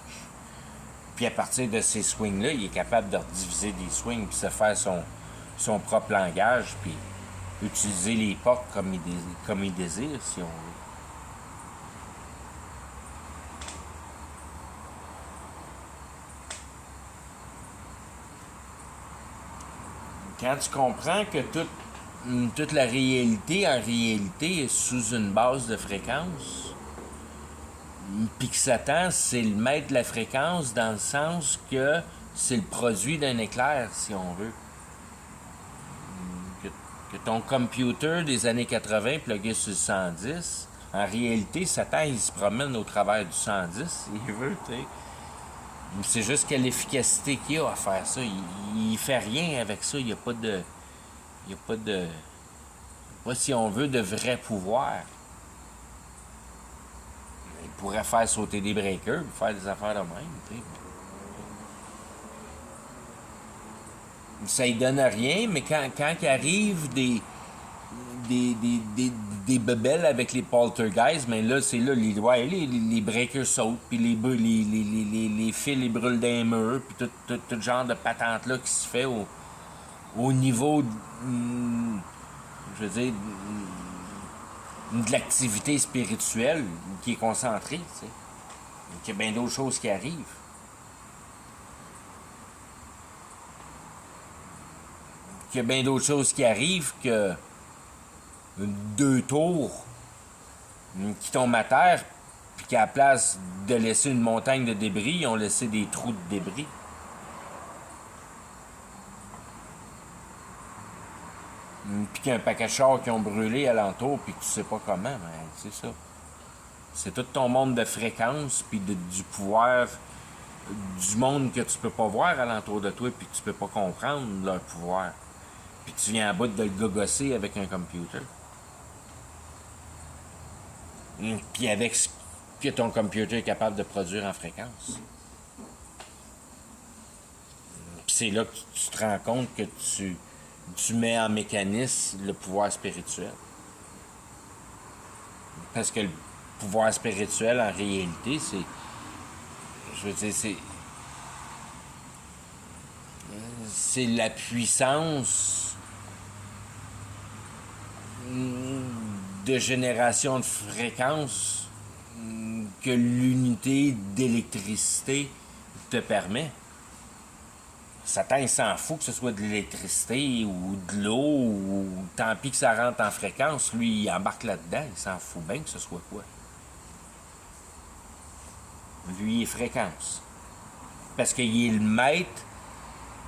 Puis à partir de ces swings-là, il est capable de rediviser des swings, puis se faire son propre langage, puis utiliser les portes comme il désire, si on veut. Quand tu comprends que toute la réalité, en réalité, est sous une base de fréquence, puis que Satan, c'est le maître de la fréquence dans le sens que c'est le produit d'un éclair, si on veut. Que ton computer des années 80 plugué sur le 110, En réalité, Satan, il se promène au travers du 110, il veut, tu sais. C'est juste quelle efficacité qu'il a à faire ça. Il fait rien avec ça. Il n'y a pas de. Il n'y a pas de. Pas, si on veut, de vrai pouvoir. Il pourrait faire sauter des breakers, faire des affaires de même, tu sais. Ça ne donne rien, mais quand il arrive des bebelles avec les poltergeists, mais là, c'est là, les breakers sautent, puis les fils, les brûlent d'un mur, puis tout genre de patente-là qui se fait au niveau, je veux dire, de l'activité spirituelle qui est concentrée, tu sais. Donc, il y a bien d'autres choses qui arrivent. Il y a bien d'autres choses qui arrivent que 2 tours qui tombent à terre, puis qu'à la place de laisser une montagne de débris, ils ont laissé des trous de débris. Puis qu'il y a un paquet de chars qui ont brûlé alentour, puis que tu sais pas comment, ben, c'est ça. C'est tout ton monde de fréquences, puis du pouvoir du monde que tu peux pas voir alentour de toi, puis que tu peux pas comprendre leur pouvoir. Puis tu viens à bout de le gogosser avec un computer. Puis avec ce que ton computer est capable de produire en fréquence. Puis c'est là que tu te rends compte que tu mets en mécanisme le pouvoir spirituel. Parce que le pouvoir spirituel, en réalité, c'est... Je veux dire, c'est la puissance de génération de fréquences que l'unité d'électricité te permet. Satan, il s'en fout que ce soit de l'électricité ou de l'eau ou tant pis que ça rentre en fréquence. Lui, il embarque là-dedans. Il s'en fout bien que ce soit quoi. Lui, il est fréquence. Parce qu'il est le maître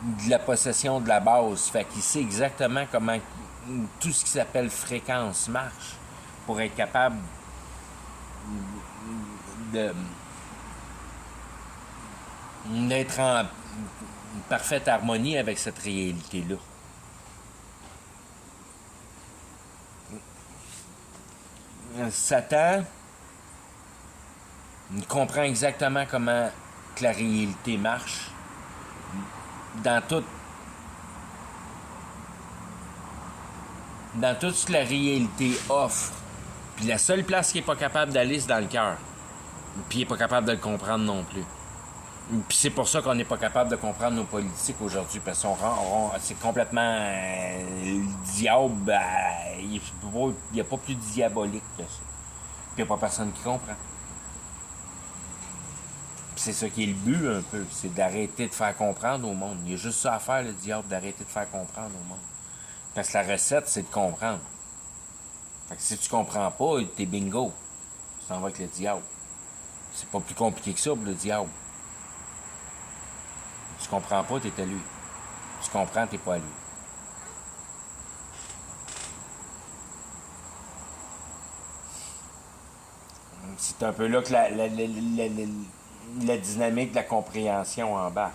de la possession de la base. Fait qu'il sait exactement comment tout ce qui s'appelle fréquence marche pour être capable d'être en parfaite harmonie avec cette réalité-là. Satan comprend exactement comment que la réalité marche dans tout ce que la réalité offre. Puis la seule place qu'il n'est pas capable d'aller, c'est dans le cœur. Puis il n'est pas capable de le comprendre non plus. Puis c'est pour ça qu'on n'est pas capable de comprendre nos politiques aujourd'hui, parce que c'est complètement le diable. Il n'y a pas plus diabolique que ça. Puis il n'y a pas personne qui comprend. Puis c'est ça qui est le but un peu, c'est d'arrêter de faire comprendre au monde. Il y a juste ça à faire, le diable, d'arrêter de faire comprendre au monde. Parce que la recette, c'est de comprendre. Fait que si tu comprends pas, t'es bingo. Tu t'en vas avec le diable. C'est pas plus compliqué que ça pour le diable. Tu comprends pas, t'es à lui. Tu comprends, t'es pas à lui. C'est un peu là que la dynamique de la compréhension embarque.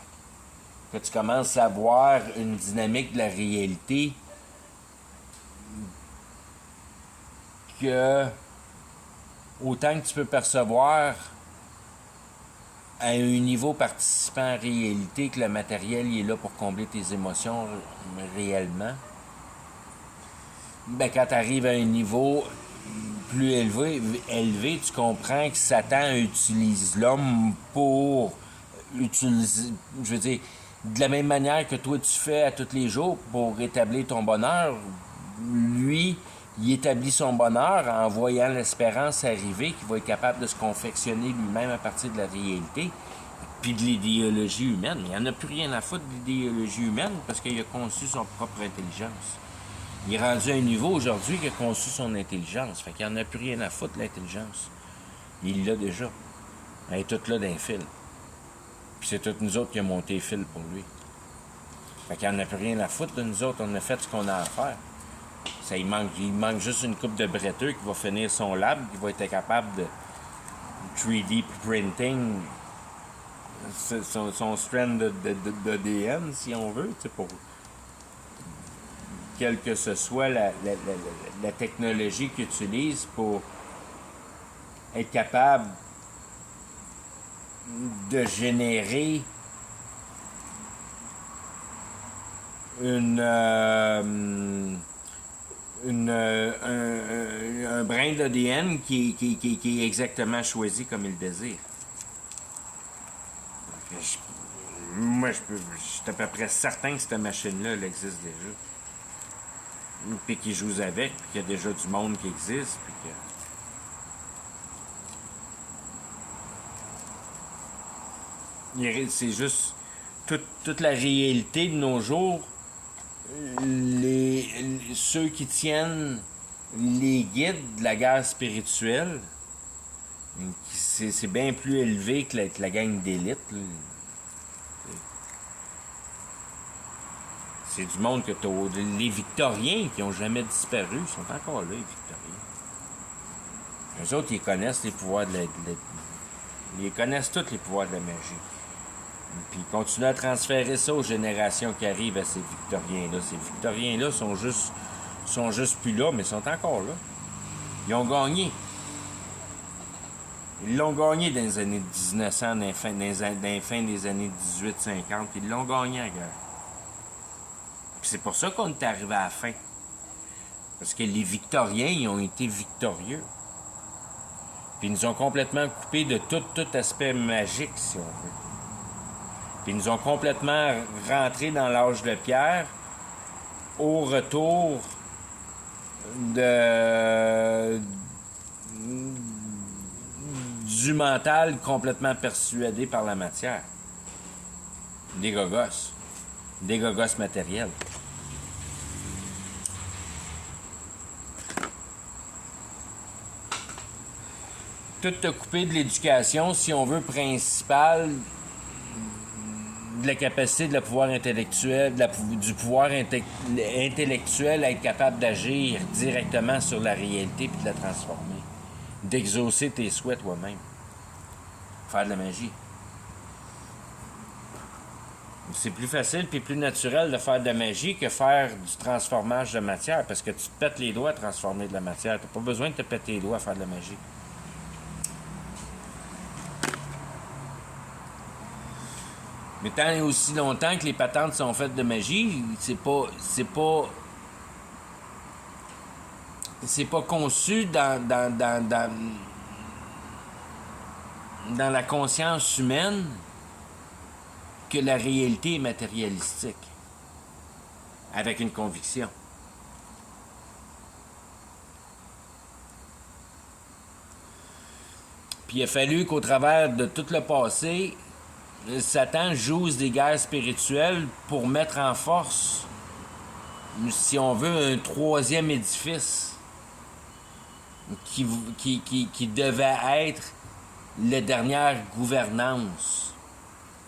Que tu commences à voir une dynamique de la réalité que autant que tu peux percevoir à un niveau participant en réalité que le matériel il est là pour combler tes émotions réellement, ben quand tu arrives à un niveau plus élevé, tu comprends que Satan utilise l'homme pour utiliser, je veux dire, de la même manière que toi tu fais à tous les jours pour établir ton bonheur, lui, il établit son bonheur en voyant l'espérance arriver, qu'il va être capable de se confectionner lui-même à partir de la réalité, puis de l'idéologie humaine. Mais il n'en a plus rien à foutre de l'idéologie humaine parce qu'il a conçu son propre intelligence. Il est rendu à un niveau aujourd'hui qu'il a conçu son intelligence. Fait qu'il n'en a plus rien à foutre de l'intelligence. Il l'a déjà. Elle est toute là d'un fil. Puis c'est toutes nous autres qui avons monté le fil pour lui. Fait qu'il n'en a plus rien à foutre de nous autres. On a fait ce qu'on a à faire. Il manque juste une coupe de bretteux qui va finir son lab, qui va être capable de 3D printing son strand d'ADN, si on veut, pour quelle que ce soit la technologie qu'il utilise pour être capable de générer un brin d'ADN qui est exactement choisi comme il désire. Moi, je suis à peu près certain que cette machine-là, elle existe déjà. Puis qu'ils jouent avec, puis qu'il y a déjà du monde qui existe, puis que... C'est juste... Toute la réalité de nos jours, ceux qui tiennent les guides de la guerre spirituelle, c'est bien plus élevé que la gang d'élite. C'est du monde que t'as... Les Victoriens qui n'ont jamais disparu sont encore là, les Victoriens. Eux autres, ils connaissent les pouvoirs ils connaissent tous les pouvoirs de la magie. Puis ils continuent à transférer ça aux générations qui arrivent à ces Victoriens-là. Ces Victoriens-là sont juste plus là, mais ils sont encore là. Ils ont gagné. Ils l'ont gagné dans les années 1900, dans la fin des années 1850. Ils l'ont gagné à la guerre. Puis c'est pour ça qu'on est arrivé à la fin. Parce que les Victoriens, ils ont été victorieux. Puis ils nous ont complètement coupé de tout aspect magique, si on veut. Puis ils nous ont complètement rentré dans l'âge de pierre au retour du mental complètement persuadé par la matière. Des gogos matériels. Tout te couper de l'éducation, si on veut, principale, de la capacité de la pouvoir intellectuel, du pouvoir intellectuel à être capable d'agir directement sur la réalité puis de la transformer. D'exaucer tes souhaits toi-même. Faire de la magie. C'est plus facile puis plus naturel de faire de la magie que faire du transformage de matière, parce que tu te pètes les doigts à transformer de la matière. T'as pas besoin de te péter les doigts à faire de la magie. Mais tant et aussi longtemps que les patentes sont faites de magie, c'est pas conçu dans la conscience humaine que la réalité est matérialistique, avec une conviction. Puis il a fallu qu'au travers de tout le passé, Satan joue des guerres spirituelles pour mettre en force, si on veut, un troisième édifice qui devait être la dernière gouvernance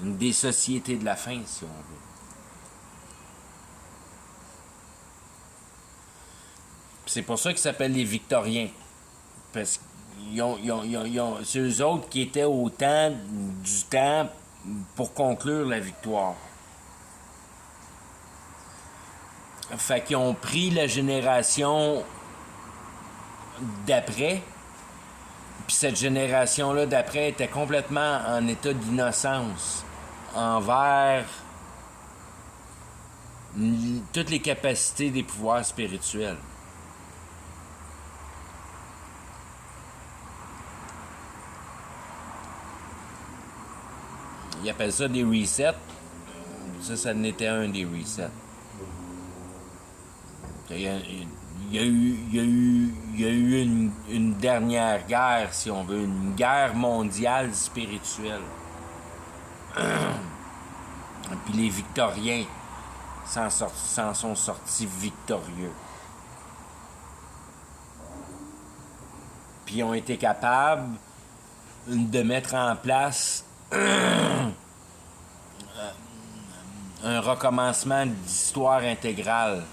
des sociétés de la fin, si on veut. C'est pour ça qu'ils s'appellent les Victoriens. Parce que c'est eux autres qui étaient au temps du temps pour conclure la victoire. Fait qu'ils ont pris la génération d'après, puis cette génération-là d'après était complètement en état d'innocence envers toutes les capacités des pouvoirs spirituels. Ils appellent ça des resets. Ça n'était un des resets. Il y a eu une dernière guerre, si on veut, une guerre mondiale spirituelle. Puis les Victoriens s'en sont sortis victorieux. Puis ils ont été capables de mettre en place un recommencement d'histoire intégrale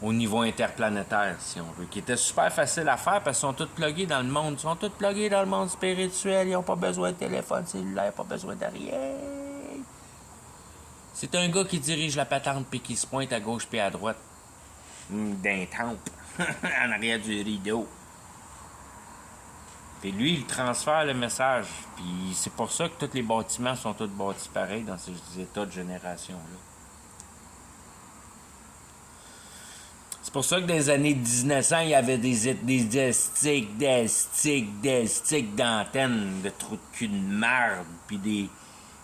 au niveau interplanétaire, si on veut, qui était super facile à faire parce qu'ils sont tous plugués dans le monde. Ils sont tous plugués dans le monde spirituel. Ils n'ont pas besoin de téléphone cellulaire, pas besoin de rien. C'est un gars qui dirige la patente puis qui se pointe à gauche puis à droite. D'un temple. En arrière du rideau. Puis lui, il transfère le message. Puis c'est pour ça que tous les bâtiments sont tous bâtis pareils dans ces états de génération-là. C'est pour ça que dans les années 1900, il y avait des stics d'antennes, de trous de cul de merde, puis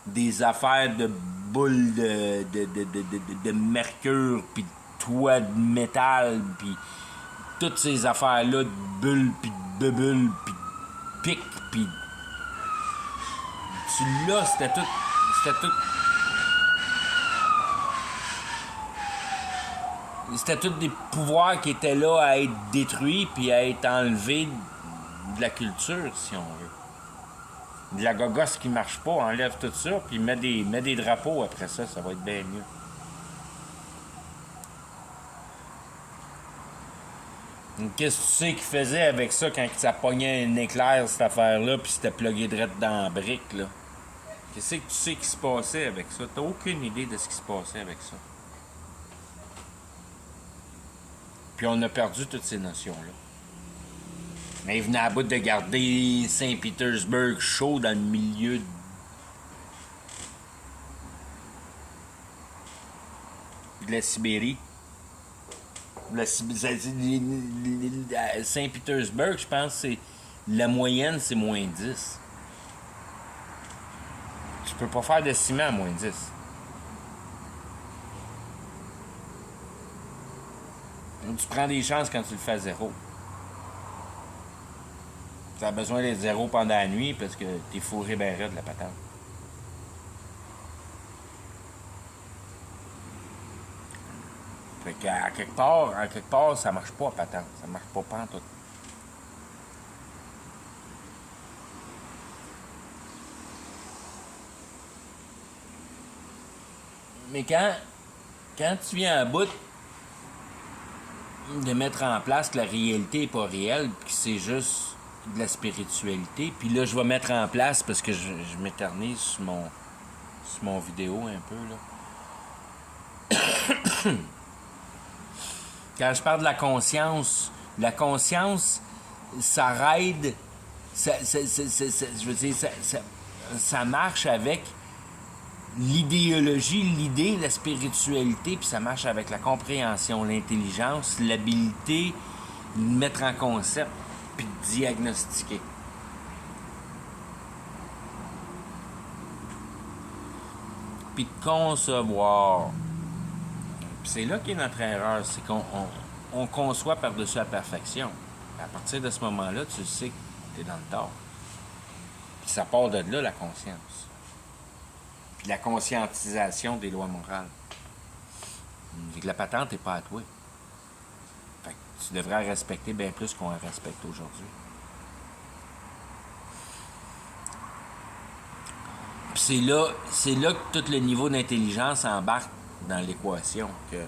des affaires de boules de mercure, puis de toits de métal, puis toutes ces affaires-là de bulles, puis de bubules, puis de pics, puis... Là, c'était tout... C'était tous des pouvoirs qui étaient là à être détruits puis à être enlevés de la culture, si on veut. De la gogosse qui marche pas, enlève tout ça, puis met des drapeaux après ça, ça va être bien mieux. Qu'est-ce que tu sais qu'il faisait avec ça quand ça pognait un éclair, cette affaire-là, puis c'était plugué direct dans la brique, là? Qu'est-ce que tu sais qui se passait avec ça? T'as aucune idée de ce qui se passait avec ça. Puis on a perdu toutes ces notions-là. Mais il venait à bout de garder Saint-Pétersbourg chaud dans le milieu de la Sibérie. Saint-Pétersbourg, je pense, c'est la moyenne, c'est moins 10. Tu peux pas faire de ciment à moins 10. Tu prends des chances quand tu le fais à zéro. Tu as besoin d'être zéro pendant la nuit parce que t'es fourré ben raide de la patente. Fait qu'à quelque part, ça marche pas à patente. Ça marche pas pantoute. Mais quand tu viens à bout de mettre en place que la réalité n'est pas réelle, puis que c'est juste de la spiritualité. Puis là, je vais mettre en place, parce que je m'éternise sur mon vidéo un peu, là. Quand je parle de la conscience, ça raide, je veux dire, ça marche avec l'idéologie, l'idée, la spiritualité, puis ça marche avec la compréhension, l'intelligence, l'habilité de mettre en concept, puis de diagnostiquer. Puis de concevoir. Puis c'est là qu'est notre erreur, c'est qu'on conçoit par-dessus la perfection. À partir de ce moment-là, tu sais que tu es dans le tort. Puis ça part de là, la conscience. Puis la conscientisation des lois morales. Fait que la patente n'est pas à toi. Fait que tu devrais la respecter bien plus qu'on la respecte aujourd'hui. Puis c'est là que tout le niveau d'intelligence embarque dans l'équation. Que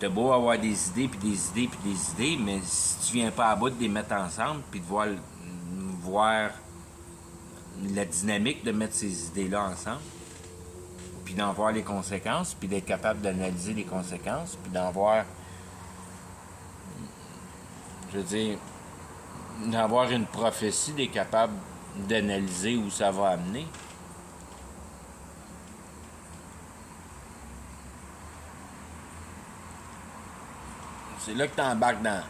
t'as beau avoir des idées, puis des idées, puis des idées, mais si tu viens pas à bout de les mettre ensemble, puis de voir la dynamique de mettre ces idées-là ensemble, puis d'en voir les conséquences, puis d'être capable d'analyser les conséquences, puis d'en voir, je veux dire, d'avoir une prophétie, d'être capable d'analyser où ça va amener. C'est là que tu embarques dans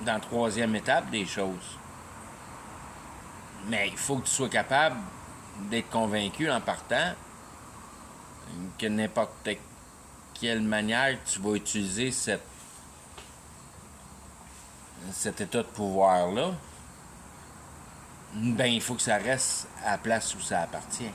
la troisième étape des choses. Mais il faut que tu sois capable d'être convaincu en partant que n'importe quelle manière tu vas utiliser cet état de pouvoir-là, ben il faut que ça reste à la place où ça appartient.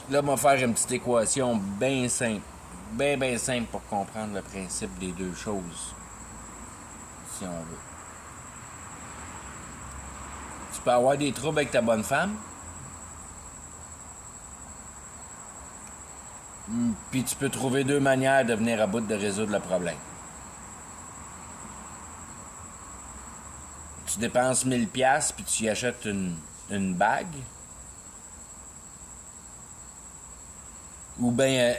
Là, on va faire une petite équation bien simple. Bien simple pour comprendre le principe des deux choses. Si on veut. Tu peux avoir des troubles avec ta bonne femme. Puis tu peux trouver 2 manières de venir à bout de résoudre le problème. Tu dépenses 1000$ puis tu y achètes une bague. Ou bien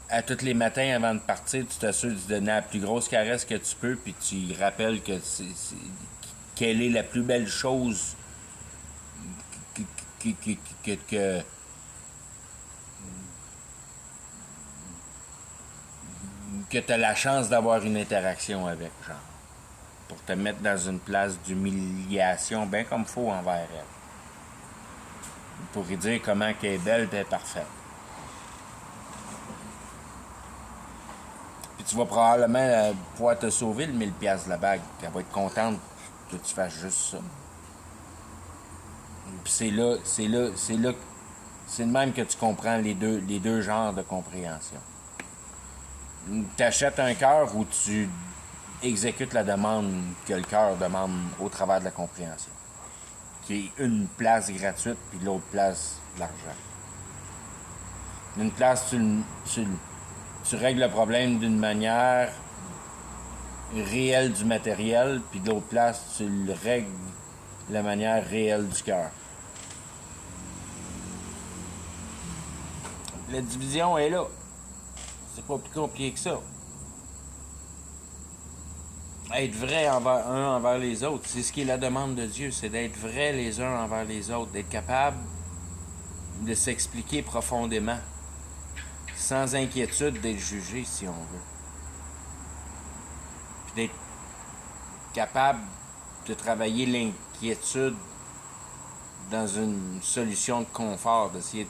à tous les matins avant de partir, tu t'assures de lui donner la plus grosse caresse que tu peux puis tu lui rappelles que quelle est la plus belle chose que tu as la chance d'avoir une interaction avec, genre. Pour te mettre dans une place d'humiliation bien comme il faut envers elle. Pour lui dire comment qu'elle est belle et parfaite. Puis tu vas probablement pouvoir te sauver le 1000$ de la bague. Elle va être contente que tu fasses juste ça. Puis c'est de même que tu comprends les deux genres de compréhension. Tu achètes un cœur ou tu exécutes la demande que le cœur demande au travers de la compréhension. Qui est une place gratuite puis l'autre place de l'argent. Une place, tu règles le problème d'une manière réelle du matériel, puis de l'autre place, tu le règles de la manière réelle du cœur. La division est là. C'est pas plus compliqué que ça. Être vrai envers les autres, c'est ce qui est la demande de Dieu, c'est d'être vrai les uns envers les autres, d'être capable de s'expliquer profondément, sans inquiétude d'être jugé, si on veut. Puis d'être capable de travailler l'inquiétude dans une solution de confort, d'essayer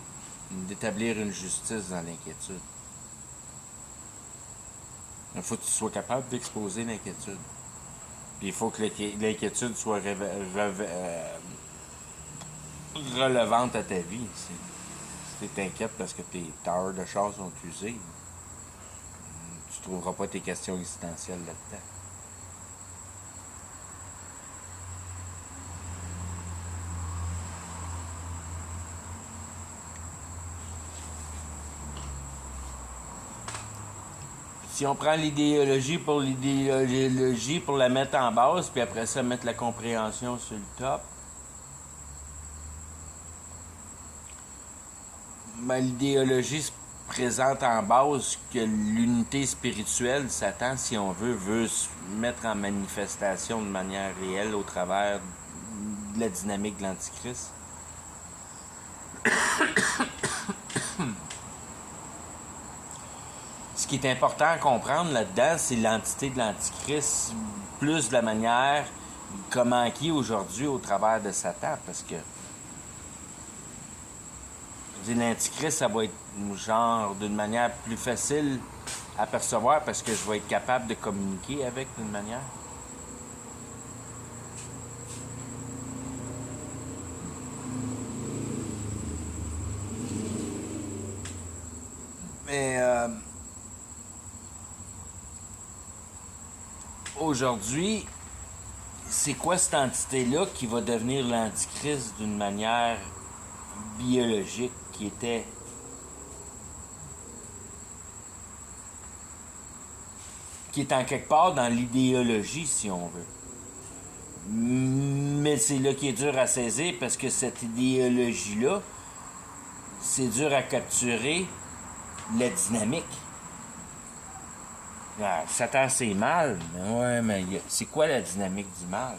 d'établir une justice dans l'inquiétude. Il faut que tu sois capable d'exposer l'inquiétude. Puis il faut que l'inquiétude soit relevante à ta vie. Si tu t'inquiètes parce que tes tailleurs de char sont usés, tu trouveras pas tes questions existentielles là-dedans. Si on prend l'idéologie pour la mettre en base, puis après ça, mettre la compréhension sur le top, ben, l'idéologie se présente en base que l'unité spirituelle, Satan, si on veut se mettre en manifestation de manière réelle au travers de la dynamique de l'Antichrist. Ce qui est important à comprendre là-dedans, c'est l'entité de l'Antichrist, plus de la manière comment qui est aujourd'hui au travers de Satan, parce que l'Antichrist, ça va être genre d'une manière plus facile à percevoir parce que je vais être capable de communiquer avec d'une manière. Mais aujourd'hui, c'est quoi cette entité-là qui va devenir l'Antichrist d'une manière biologique qui est en quelque part dans l'idéologie, si on veut. Mais c'est là qui est dur à saisir parce que cette idéologie-là, c'est dur à capturer la dynamique. Ah, Satan, c'est mal. Ouais, mais c'est quoi la dynamique du mal?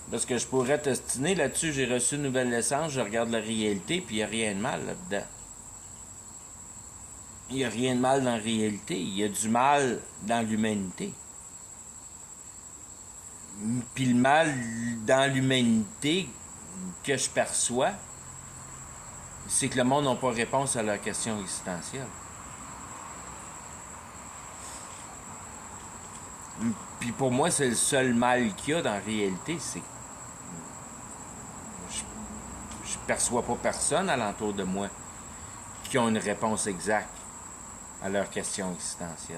Parce que je pourrais t'ostiner là-dessus, j'ai reçu une nouvelle naissance, je regarde la réalité, puis il n'y a rien de mal là-dedans. Il n'y a rien de mal dans la réalité, il y a du mal dans l'humanité. Puis le mal dans l'humanité que je perçois, c'est que le monde n'a pas réponse à leurs questions existentielles. Puis pour moi, c'est le seul mal qu'il y a dans la réalité, c'est que je perçois pas personne alentour de moi qui a une réponse exacte à leurs questions existentielles.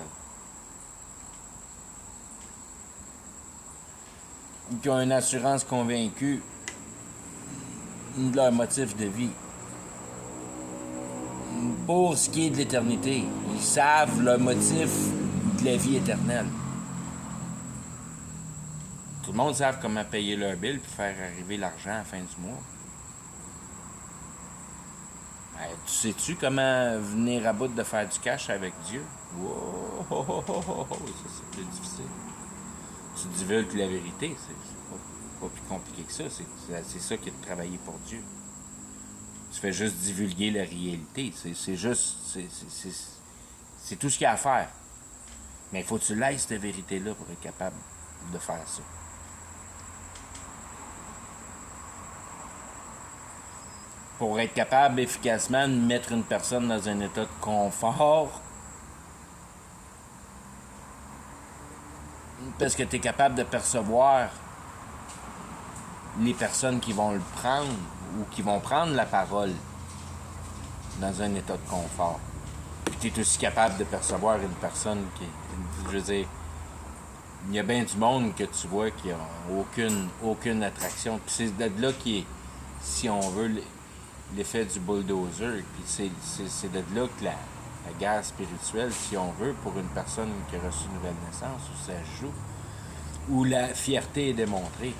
qui ont une assurance convaincue de leur motif de vie. Pour ce qui est de l'éternité, ils savent leur motif de la vie éternelle. Tout le monde sait comment payer leur bill et faire arriver l'argent à la fin du mois. Ben, tu sais-tu comment venir à bout de faire du cash avec Dieu? Wow, oh, oh, oh, oh, oh, ça c'est plus difficile. Tu divulgues la vérité, c'est pas plus compliqué que ça. C'est ça qui est de travailler pour Dieu. Tu fais juste divulguer la réalité. C'est juste. C'est tout ce qu'il y a à faire. Mais il faut que tu laisses cette vérité-là pour être capable de faire ça. Pour être capable efficacement de mettre une personne dans un état de confort, parce que tu es capable de percevoir les personnes qui vont le prendre ou qui vont prendre la parole dans un état de confort. Puis tu es aussi capable de percevoir une personne qui, je veux dire, il y a bien du monde que tu vois qui n'a aucune attraction. Puis c'est de là qui est, si on veut, l'effet du bulldozer. Puis c'est de là que la guerre spirituelle, si on veut, pour une personne qui a reçu une nouvelle naissance, où ça se joue, où la fierté est démontrée.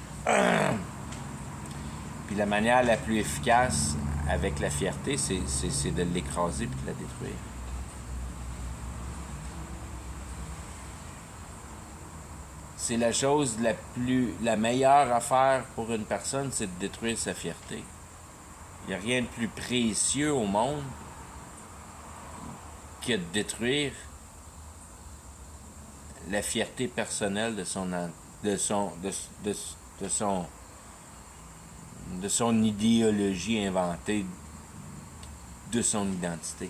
Puis la manière la plus efficace avec la fierté, c'est de l'écraser puis de la détruire. C'est la chose la meilleure à faire pour une personne, c'est de détruire sa fierté. Il n'y a rien de plus précieux au monde que de détruire la fierté personnelle de son idéologie inventée, de son identité.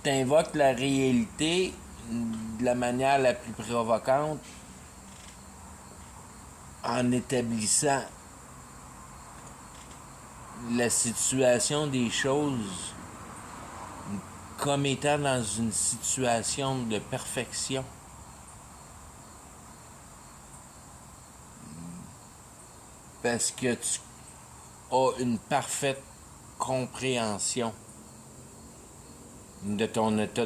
Tu invoques la réalité de la manière la plus provocante en établissant la situation des choses comme étant dans une situation de perfection. Parce que tu as une parfaite compréhension de ton état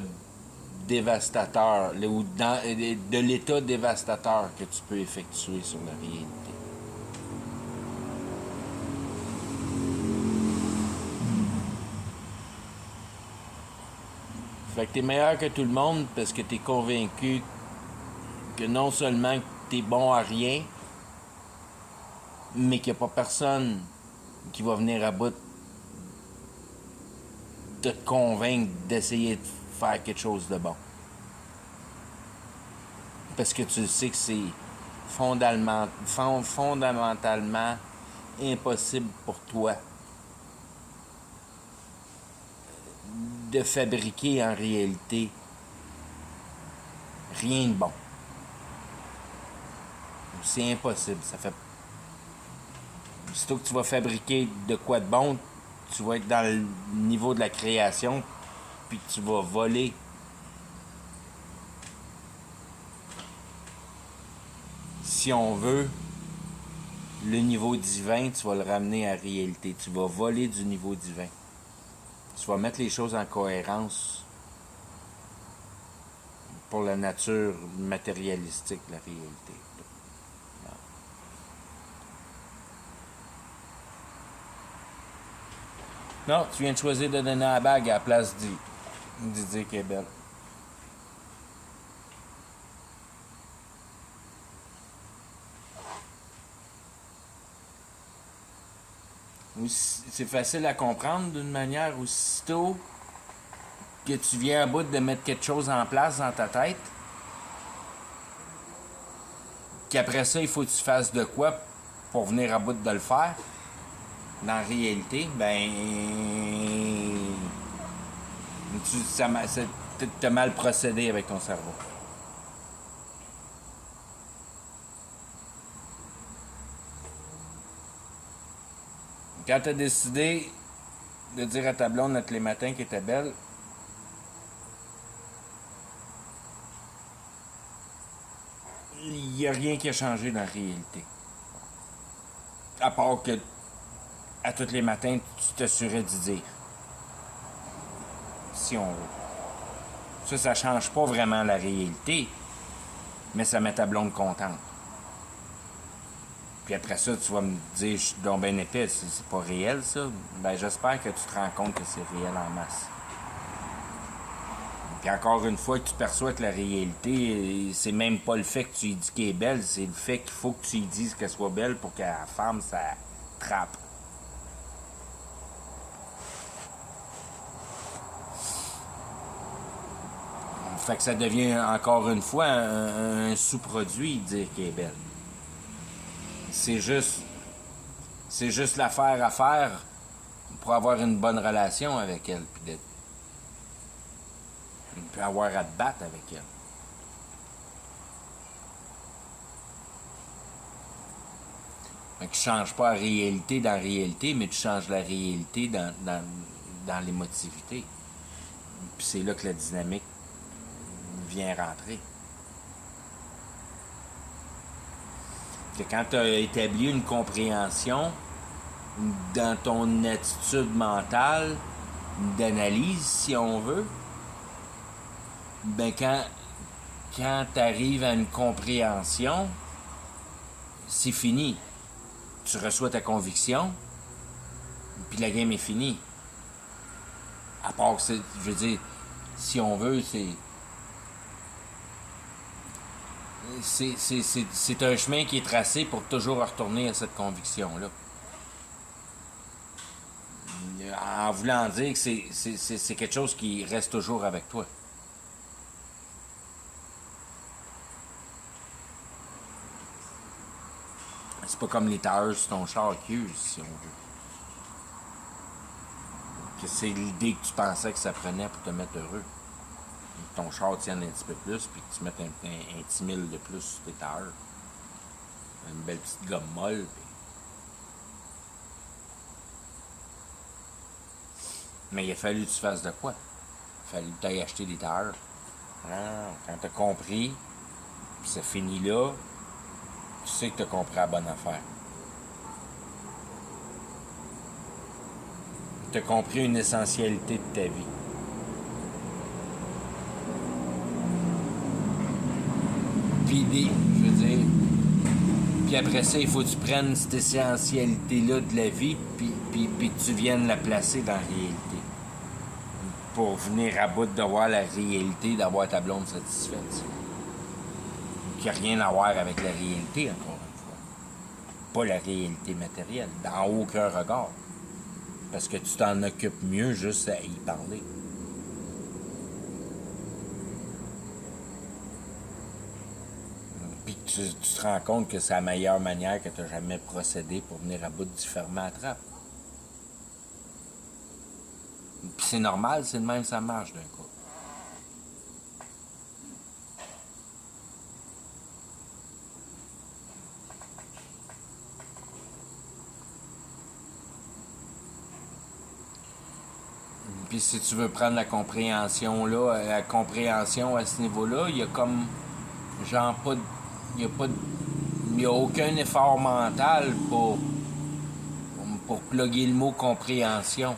dévastateur, ou de l'état dévastateur que tu peux effectuer sur la réalité. Fait que t'es meilleur que tout le monde parce que t'es convaincu que non seulement t'es bon à rien, mais qu'il n'y a pas personne qui va venir à bout de te convaincre d'essayer de faire quelque chose de bon. Parce que tu sais que c'est fondamentalement impossible pour toi de fabriquer en réalité rien de bon. C'est impossible. Ça fait. Surtout que tu vas fabriquer de quoi de bon, tu vas être dans le niveau de la création, puis tu vas voler. Si on veut, le niveau divin, tu vas le ramener à la réalité. Tu vas voler du niveau divin. Tu vas mettre les choses en cohérence pour la nature matérialistique de la réalité. Non, tu viens de choisir de donner la bague à la place de dire qu'elle est belle. C'est facile à comprendre d'une manière aussitôt que tu viens à bout de mettre quelque chose en place dans ta tête, qu'après ça, il faut que tu fasses de quoi pour venir à bout de le faire. Dans la réalité, ben, t'as mal procédé avec ton cerveau. Quand t'as décidé de dire à ta blonde tous les matins qu'elle était belle, il n'y a rien qui a changé dans la réalité. À part que, à tous les matins, tu t'assurais d'y dire. Si on veut. Ça change pas vraiment la réalité, mais ça met ta blonde contente. Puis après ça, tu vas me dire, je suis donc ben épais, c'est pas réel ça. Ben j'espère que tu te rends compte que c'est réel en masse. Puis encore une fois, que tu perçois que la réalité, c'est même pas le fait que tu lui dis qu'elle est belle, c'est le fait qu'il faut que tu lui dises qu'elle soit belle pour que la femme, ça trappe. Fait que ça devient encore une fois un sous-produit de dire qu'elle est belle. C'est juste l'affaire à faire pour avoir une bonne relation avec elle, puis avoir à te battre avec elle. Fait que tu changes pas la réalité dans la réalité, mais tu changes la réalité dans l'émotivité. Puis c'est là que la dynamique vient rentrer. Que quand tu as établi une compréhension dans ton attitude mentale, d'analyse, si on veut, ben quand tu arrives à une compréhension, c'est fini. Tu reçois ta conviction, puis la game est finie. À part que, je veux dire, si on veut, c'est un chemin qui est tracé pour toujours retourner à cette conviction-là. En voulant dire que c'est quelque chose qui reste toujours avec toi. C'est pas comme les tailleurs sur ton char qui usent, si on veut. Que c'est l'idée que tu pensais que ça prenait pour te mettre heureux. Que ton char tienne un petit peu plus, puis que tu mettes un petit mille de plus sur tes tailleurs. Une belle petite gomme molle. Puis... Mais il a fallu que tu fasses de quoi? Il a fallu que tu ailles acheter des tailleurs. Quand tu as compris, puis ça finit là, tu sais que tu as compris la bonne affaire. Tu as compris une essentialité de ta vie. Puis, je veux dire, puis après ça, il faut que tu prennes cette essentialité-là de la vie, puis que tu viennes la placer dans la réalité. Pour venir à bout de voir la réalité, d'avoir ta blonde satisfaite. Qui n'a rien à voir avec la réalité, encore une fois. Pas la réalité matérielle, dans aucun regard. Parce que tu t'en occupes mieux juste à y parler. Puis tu te rends compte que c'est la meilleure manière que tu n'as jamais procédé pour venir à bout d'y fermer la trappe. Puis c'est normal, c'est de même ça marche d'un coup. Puis si tu veux prendre la compréhension là, la compréhension à ce niveau-là, il y a comme genre pas de, il y a aucun effort mental pour plugger le mot compréhension.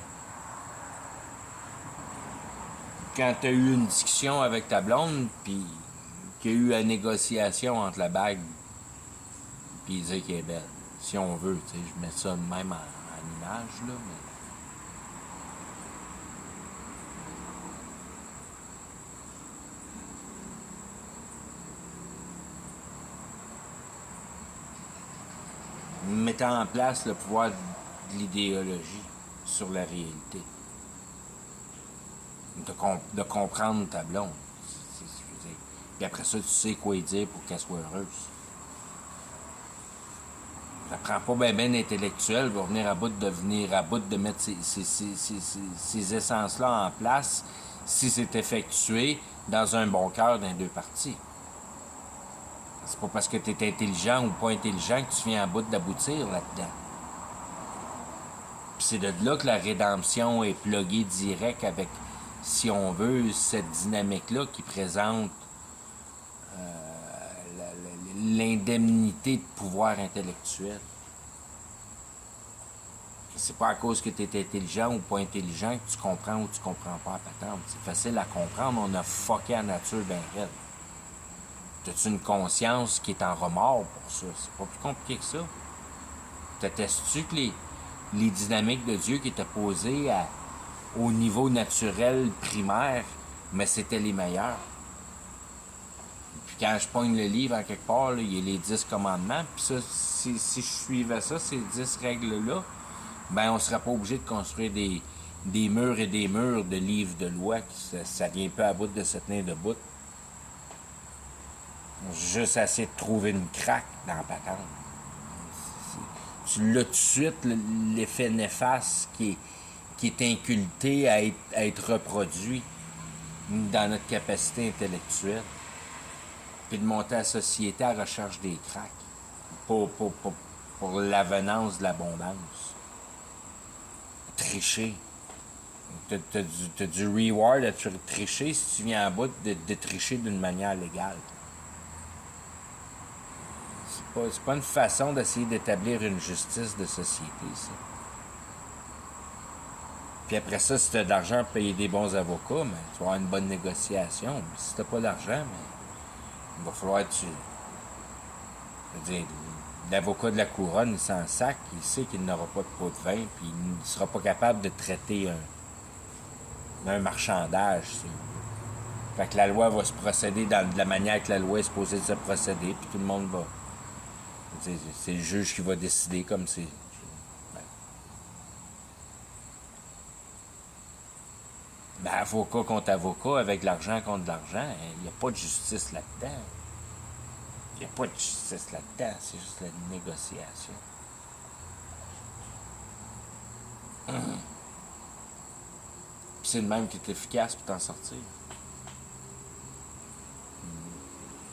Quand tu as eu une discussion avec ta blonde, puis qu'il y a eu la négociation entre la bague puis dire qu'elle est belle, si on veut, tu sais, je mets ça même en image, là, mais... Mettant en place le pouvoir de l'idéologie sur la réalité. De comprendre ta blonde. Puis après ça, tu sais quoi y dire pour qu'elle soit heureuse. Ça prend pas bien intellectuel pour venir à bout de mettre ces essences-là en place si c'est effectué dans un bon cœur d'un deux parties. C'est pas parce que tu es intelligent ou pas intelligent que tu viens à bout d'aboutir là-dedans. Puis c'est de là que la rédemption est pluguée direct avec, si on veut, cette dynamique-là qui présente l'indemnité de pouvoir intellectuel. C'est pas à cause que tu es intelligent ou pas intelligent que tu comprends ou tu comprends pas la patente. C'est facile à comprendre, on a fucké la nature bien raide. T'as-tu une conscience qui est en remords pour ça? C'est pas plus compliqué que ça. T'attestes-tu que les dynamiques de Dieu qui étaient posées au niveau naturel primaire, mais c'était les meilleurs? Puis quand je pogne le livre en quelque part, là, il y a les 10 commandements, puis ça, si je suivais ça, ces 10 règles-là, ben on serait pas obligé de construire des murs et des murs de livres de loi, ça vient peu à bout de se tenir debout. Juste assez de trouver une craque dans la patente. Tu l'as tout de suite, l'effet néfaste qui est inculté à être reproduit dans notre capacité intellectuelle. Puis de monter la société à la recherche des cracks pour l'avenance de l'abondance. Tricher. T'as du reward à tricher si tu viens à bout de tricher d'une manière légale. C'est pas une façon d'essayer d'établir une justice de société, ça. Puis après ça, si tu as de l'argent pour payer des bons avocats, ben, tu vas avoir une bonne négociation. Mais si tu n'as pas d'argent, ben, il va falloir que tu... Je veux dire, l'avocat de la couronne, il s'en sac, il sait qu'il n'aura pas de pot de vin, puis il ne sera pas capable de traiter un marchandage. Ça. Fait que la loi va se procéder de la manière que la loi est supposée de se procéder, puis tout le monde va... C'est le juge qui va décider comme c'est... Ben, avocat contre avocat, avec l'argent contre l'argent, il n'y a pas de justice là-dedans. Il n'y a pas de justice là-dedans, c'est juste la négociation. Puis c'est le même qui est efficace pour t'en sortir.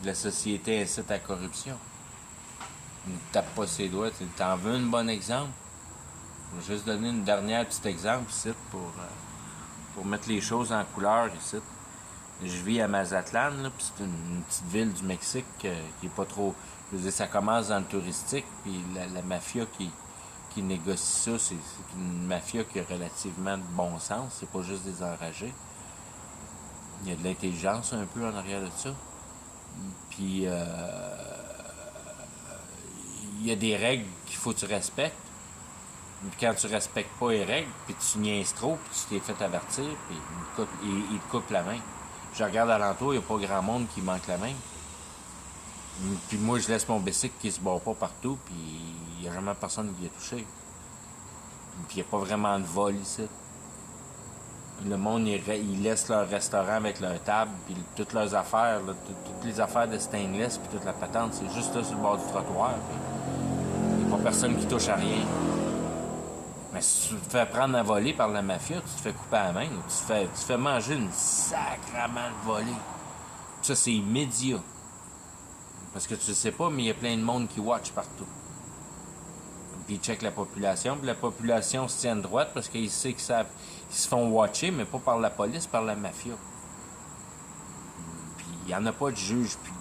La société incite à la corruption. Il ne tape pas ses doigts. T'en veux un bon exemple? Je vais juste donner une dernière petit exemple ici pour mettre les choses en couleur ici. Je vis à Mazatlan, là, puis c'est une petite ville du Mexique qui est pas trop... Je veux dire, ça commence dans le touristique, puis la mafia qui négocie ça, c'est une mafia qui a relativement de bon sens, c'est pas juste des enragés. Il y a de l'intelligence un peu en arrière de ça. Puis il y a des règles qu'il faut que tu respectes. Puis quand tu respectes pas les règles, puis tu niaises trop, puis tu t'es fait avertir, puis il te coupe la main. Je regarde alentour, il n'y a pas grand monde qui manque la main. Puis moi, je laisse mon bicycle qui se bat pas partout, puis il n'y a jamais personne qui a touché. Puis il n'y a pas vraiment de vol ici. Le monde, ils laissent leur restaurant avec leur table, puis toutes leurs affaires, là, toutes les affaires de stainless, puis toute la patente, c'est juste là sur le bord du trottoir. Il n'y a pas personne qui touche à rien. Mais si tu te fais prendre à voler par la mafia, tu te fais couper à la main, tu te fais manger une sacrament de volée. Ça, c'est immédiat. Parce que tu le sais pas, mais il y a plein de monde qui watch partout. Puis ils checkent la population, puis la population se tient droite parce qu'ils savent qu'ils se font watcher, mais pas par la police, par la mafia. Puis il n'y en a pas de juge puis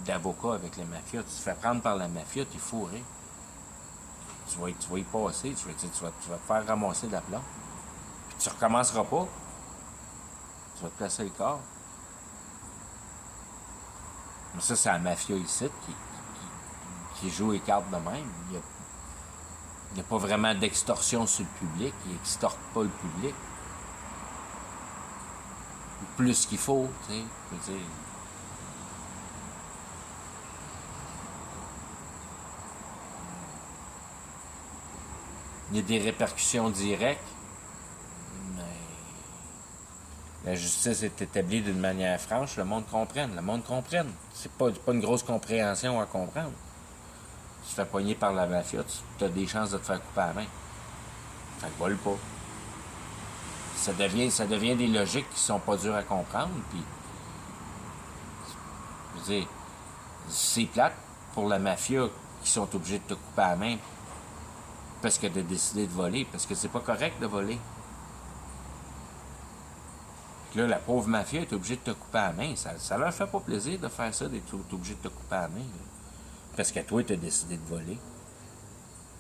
d'avocat avec la mafia. Tu te fais prendre par la mafia, tu es fourré. Tu vas y passer, tu vas te faire ramasser d'aplomb. Puis tu recommenceras pas. Tu vas te placer le corps. Mais ça, c'est la mafia ici qui joue les cartes de même. Il n'y a pas vraiment d'extorsion sur le public. Ils n'extorquent pas le public. Plus qu'il faut, tu sais. Je veux dire. Il y a des répercussions directes, mais la justice est établie d'une manière franche, le monde comprenne. Le monde comprenne. C'est pas une grosse compréhension à comprendre. Tu te fais pogner par la mafia, tu as des chances de te faire couper la main. Fait que vole pas. Ça devient des logiques qui sont pas dures à comprendre, puis je veux dire, c'est plate pour la mafia qui sont obligés de te couper la main parce que de décider de voler, parce que c'est pas correct de voler. Là, la pauvre mafia est obligée de te couper la main. Ça leur fait pas plaisir de faire ça, d'être obligé de te couper la main. Là. Parce que toi, tu as décidé de voler.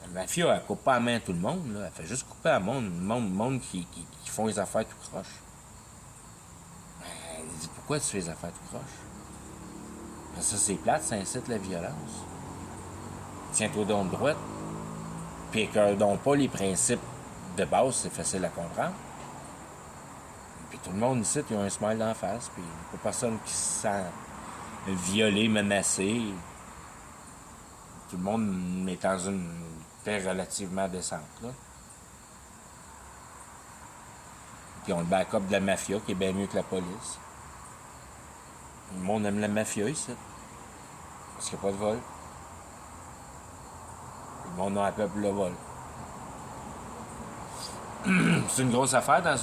La mafia, elle coupe pas la main à tout le monde. Là. Elle fait juste couper à monde qui font les affaires tout croche. Elle dit, pourquoi tu fais les affaires tout croche? Parce que ça, c'est plate, ça incite la violence. Tiens-toi donc de droite. Puis écœure donc pas les principes de base, c'est facile à comprendre. Puis tout le monde ici, ils ont un smile d'en face. Puis il n'y a pas personne qui se sent violé, menacé. Tout le monde est dans une paix relativement décente. Là. Puis ils ont le backup de la mafia qui est bien mieux que la police. Le monde aime la mafia ici. Parce qu'il n'y a pas de vol. Le monde n'a pas pour le vol. C'est une grosse affaire dans une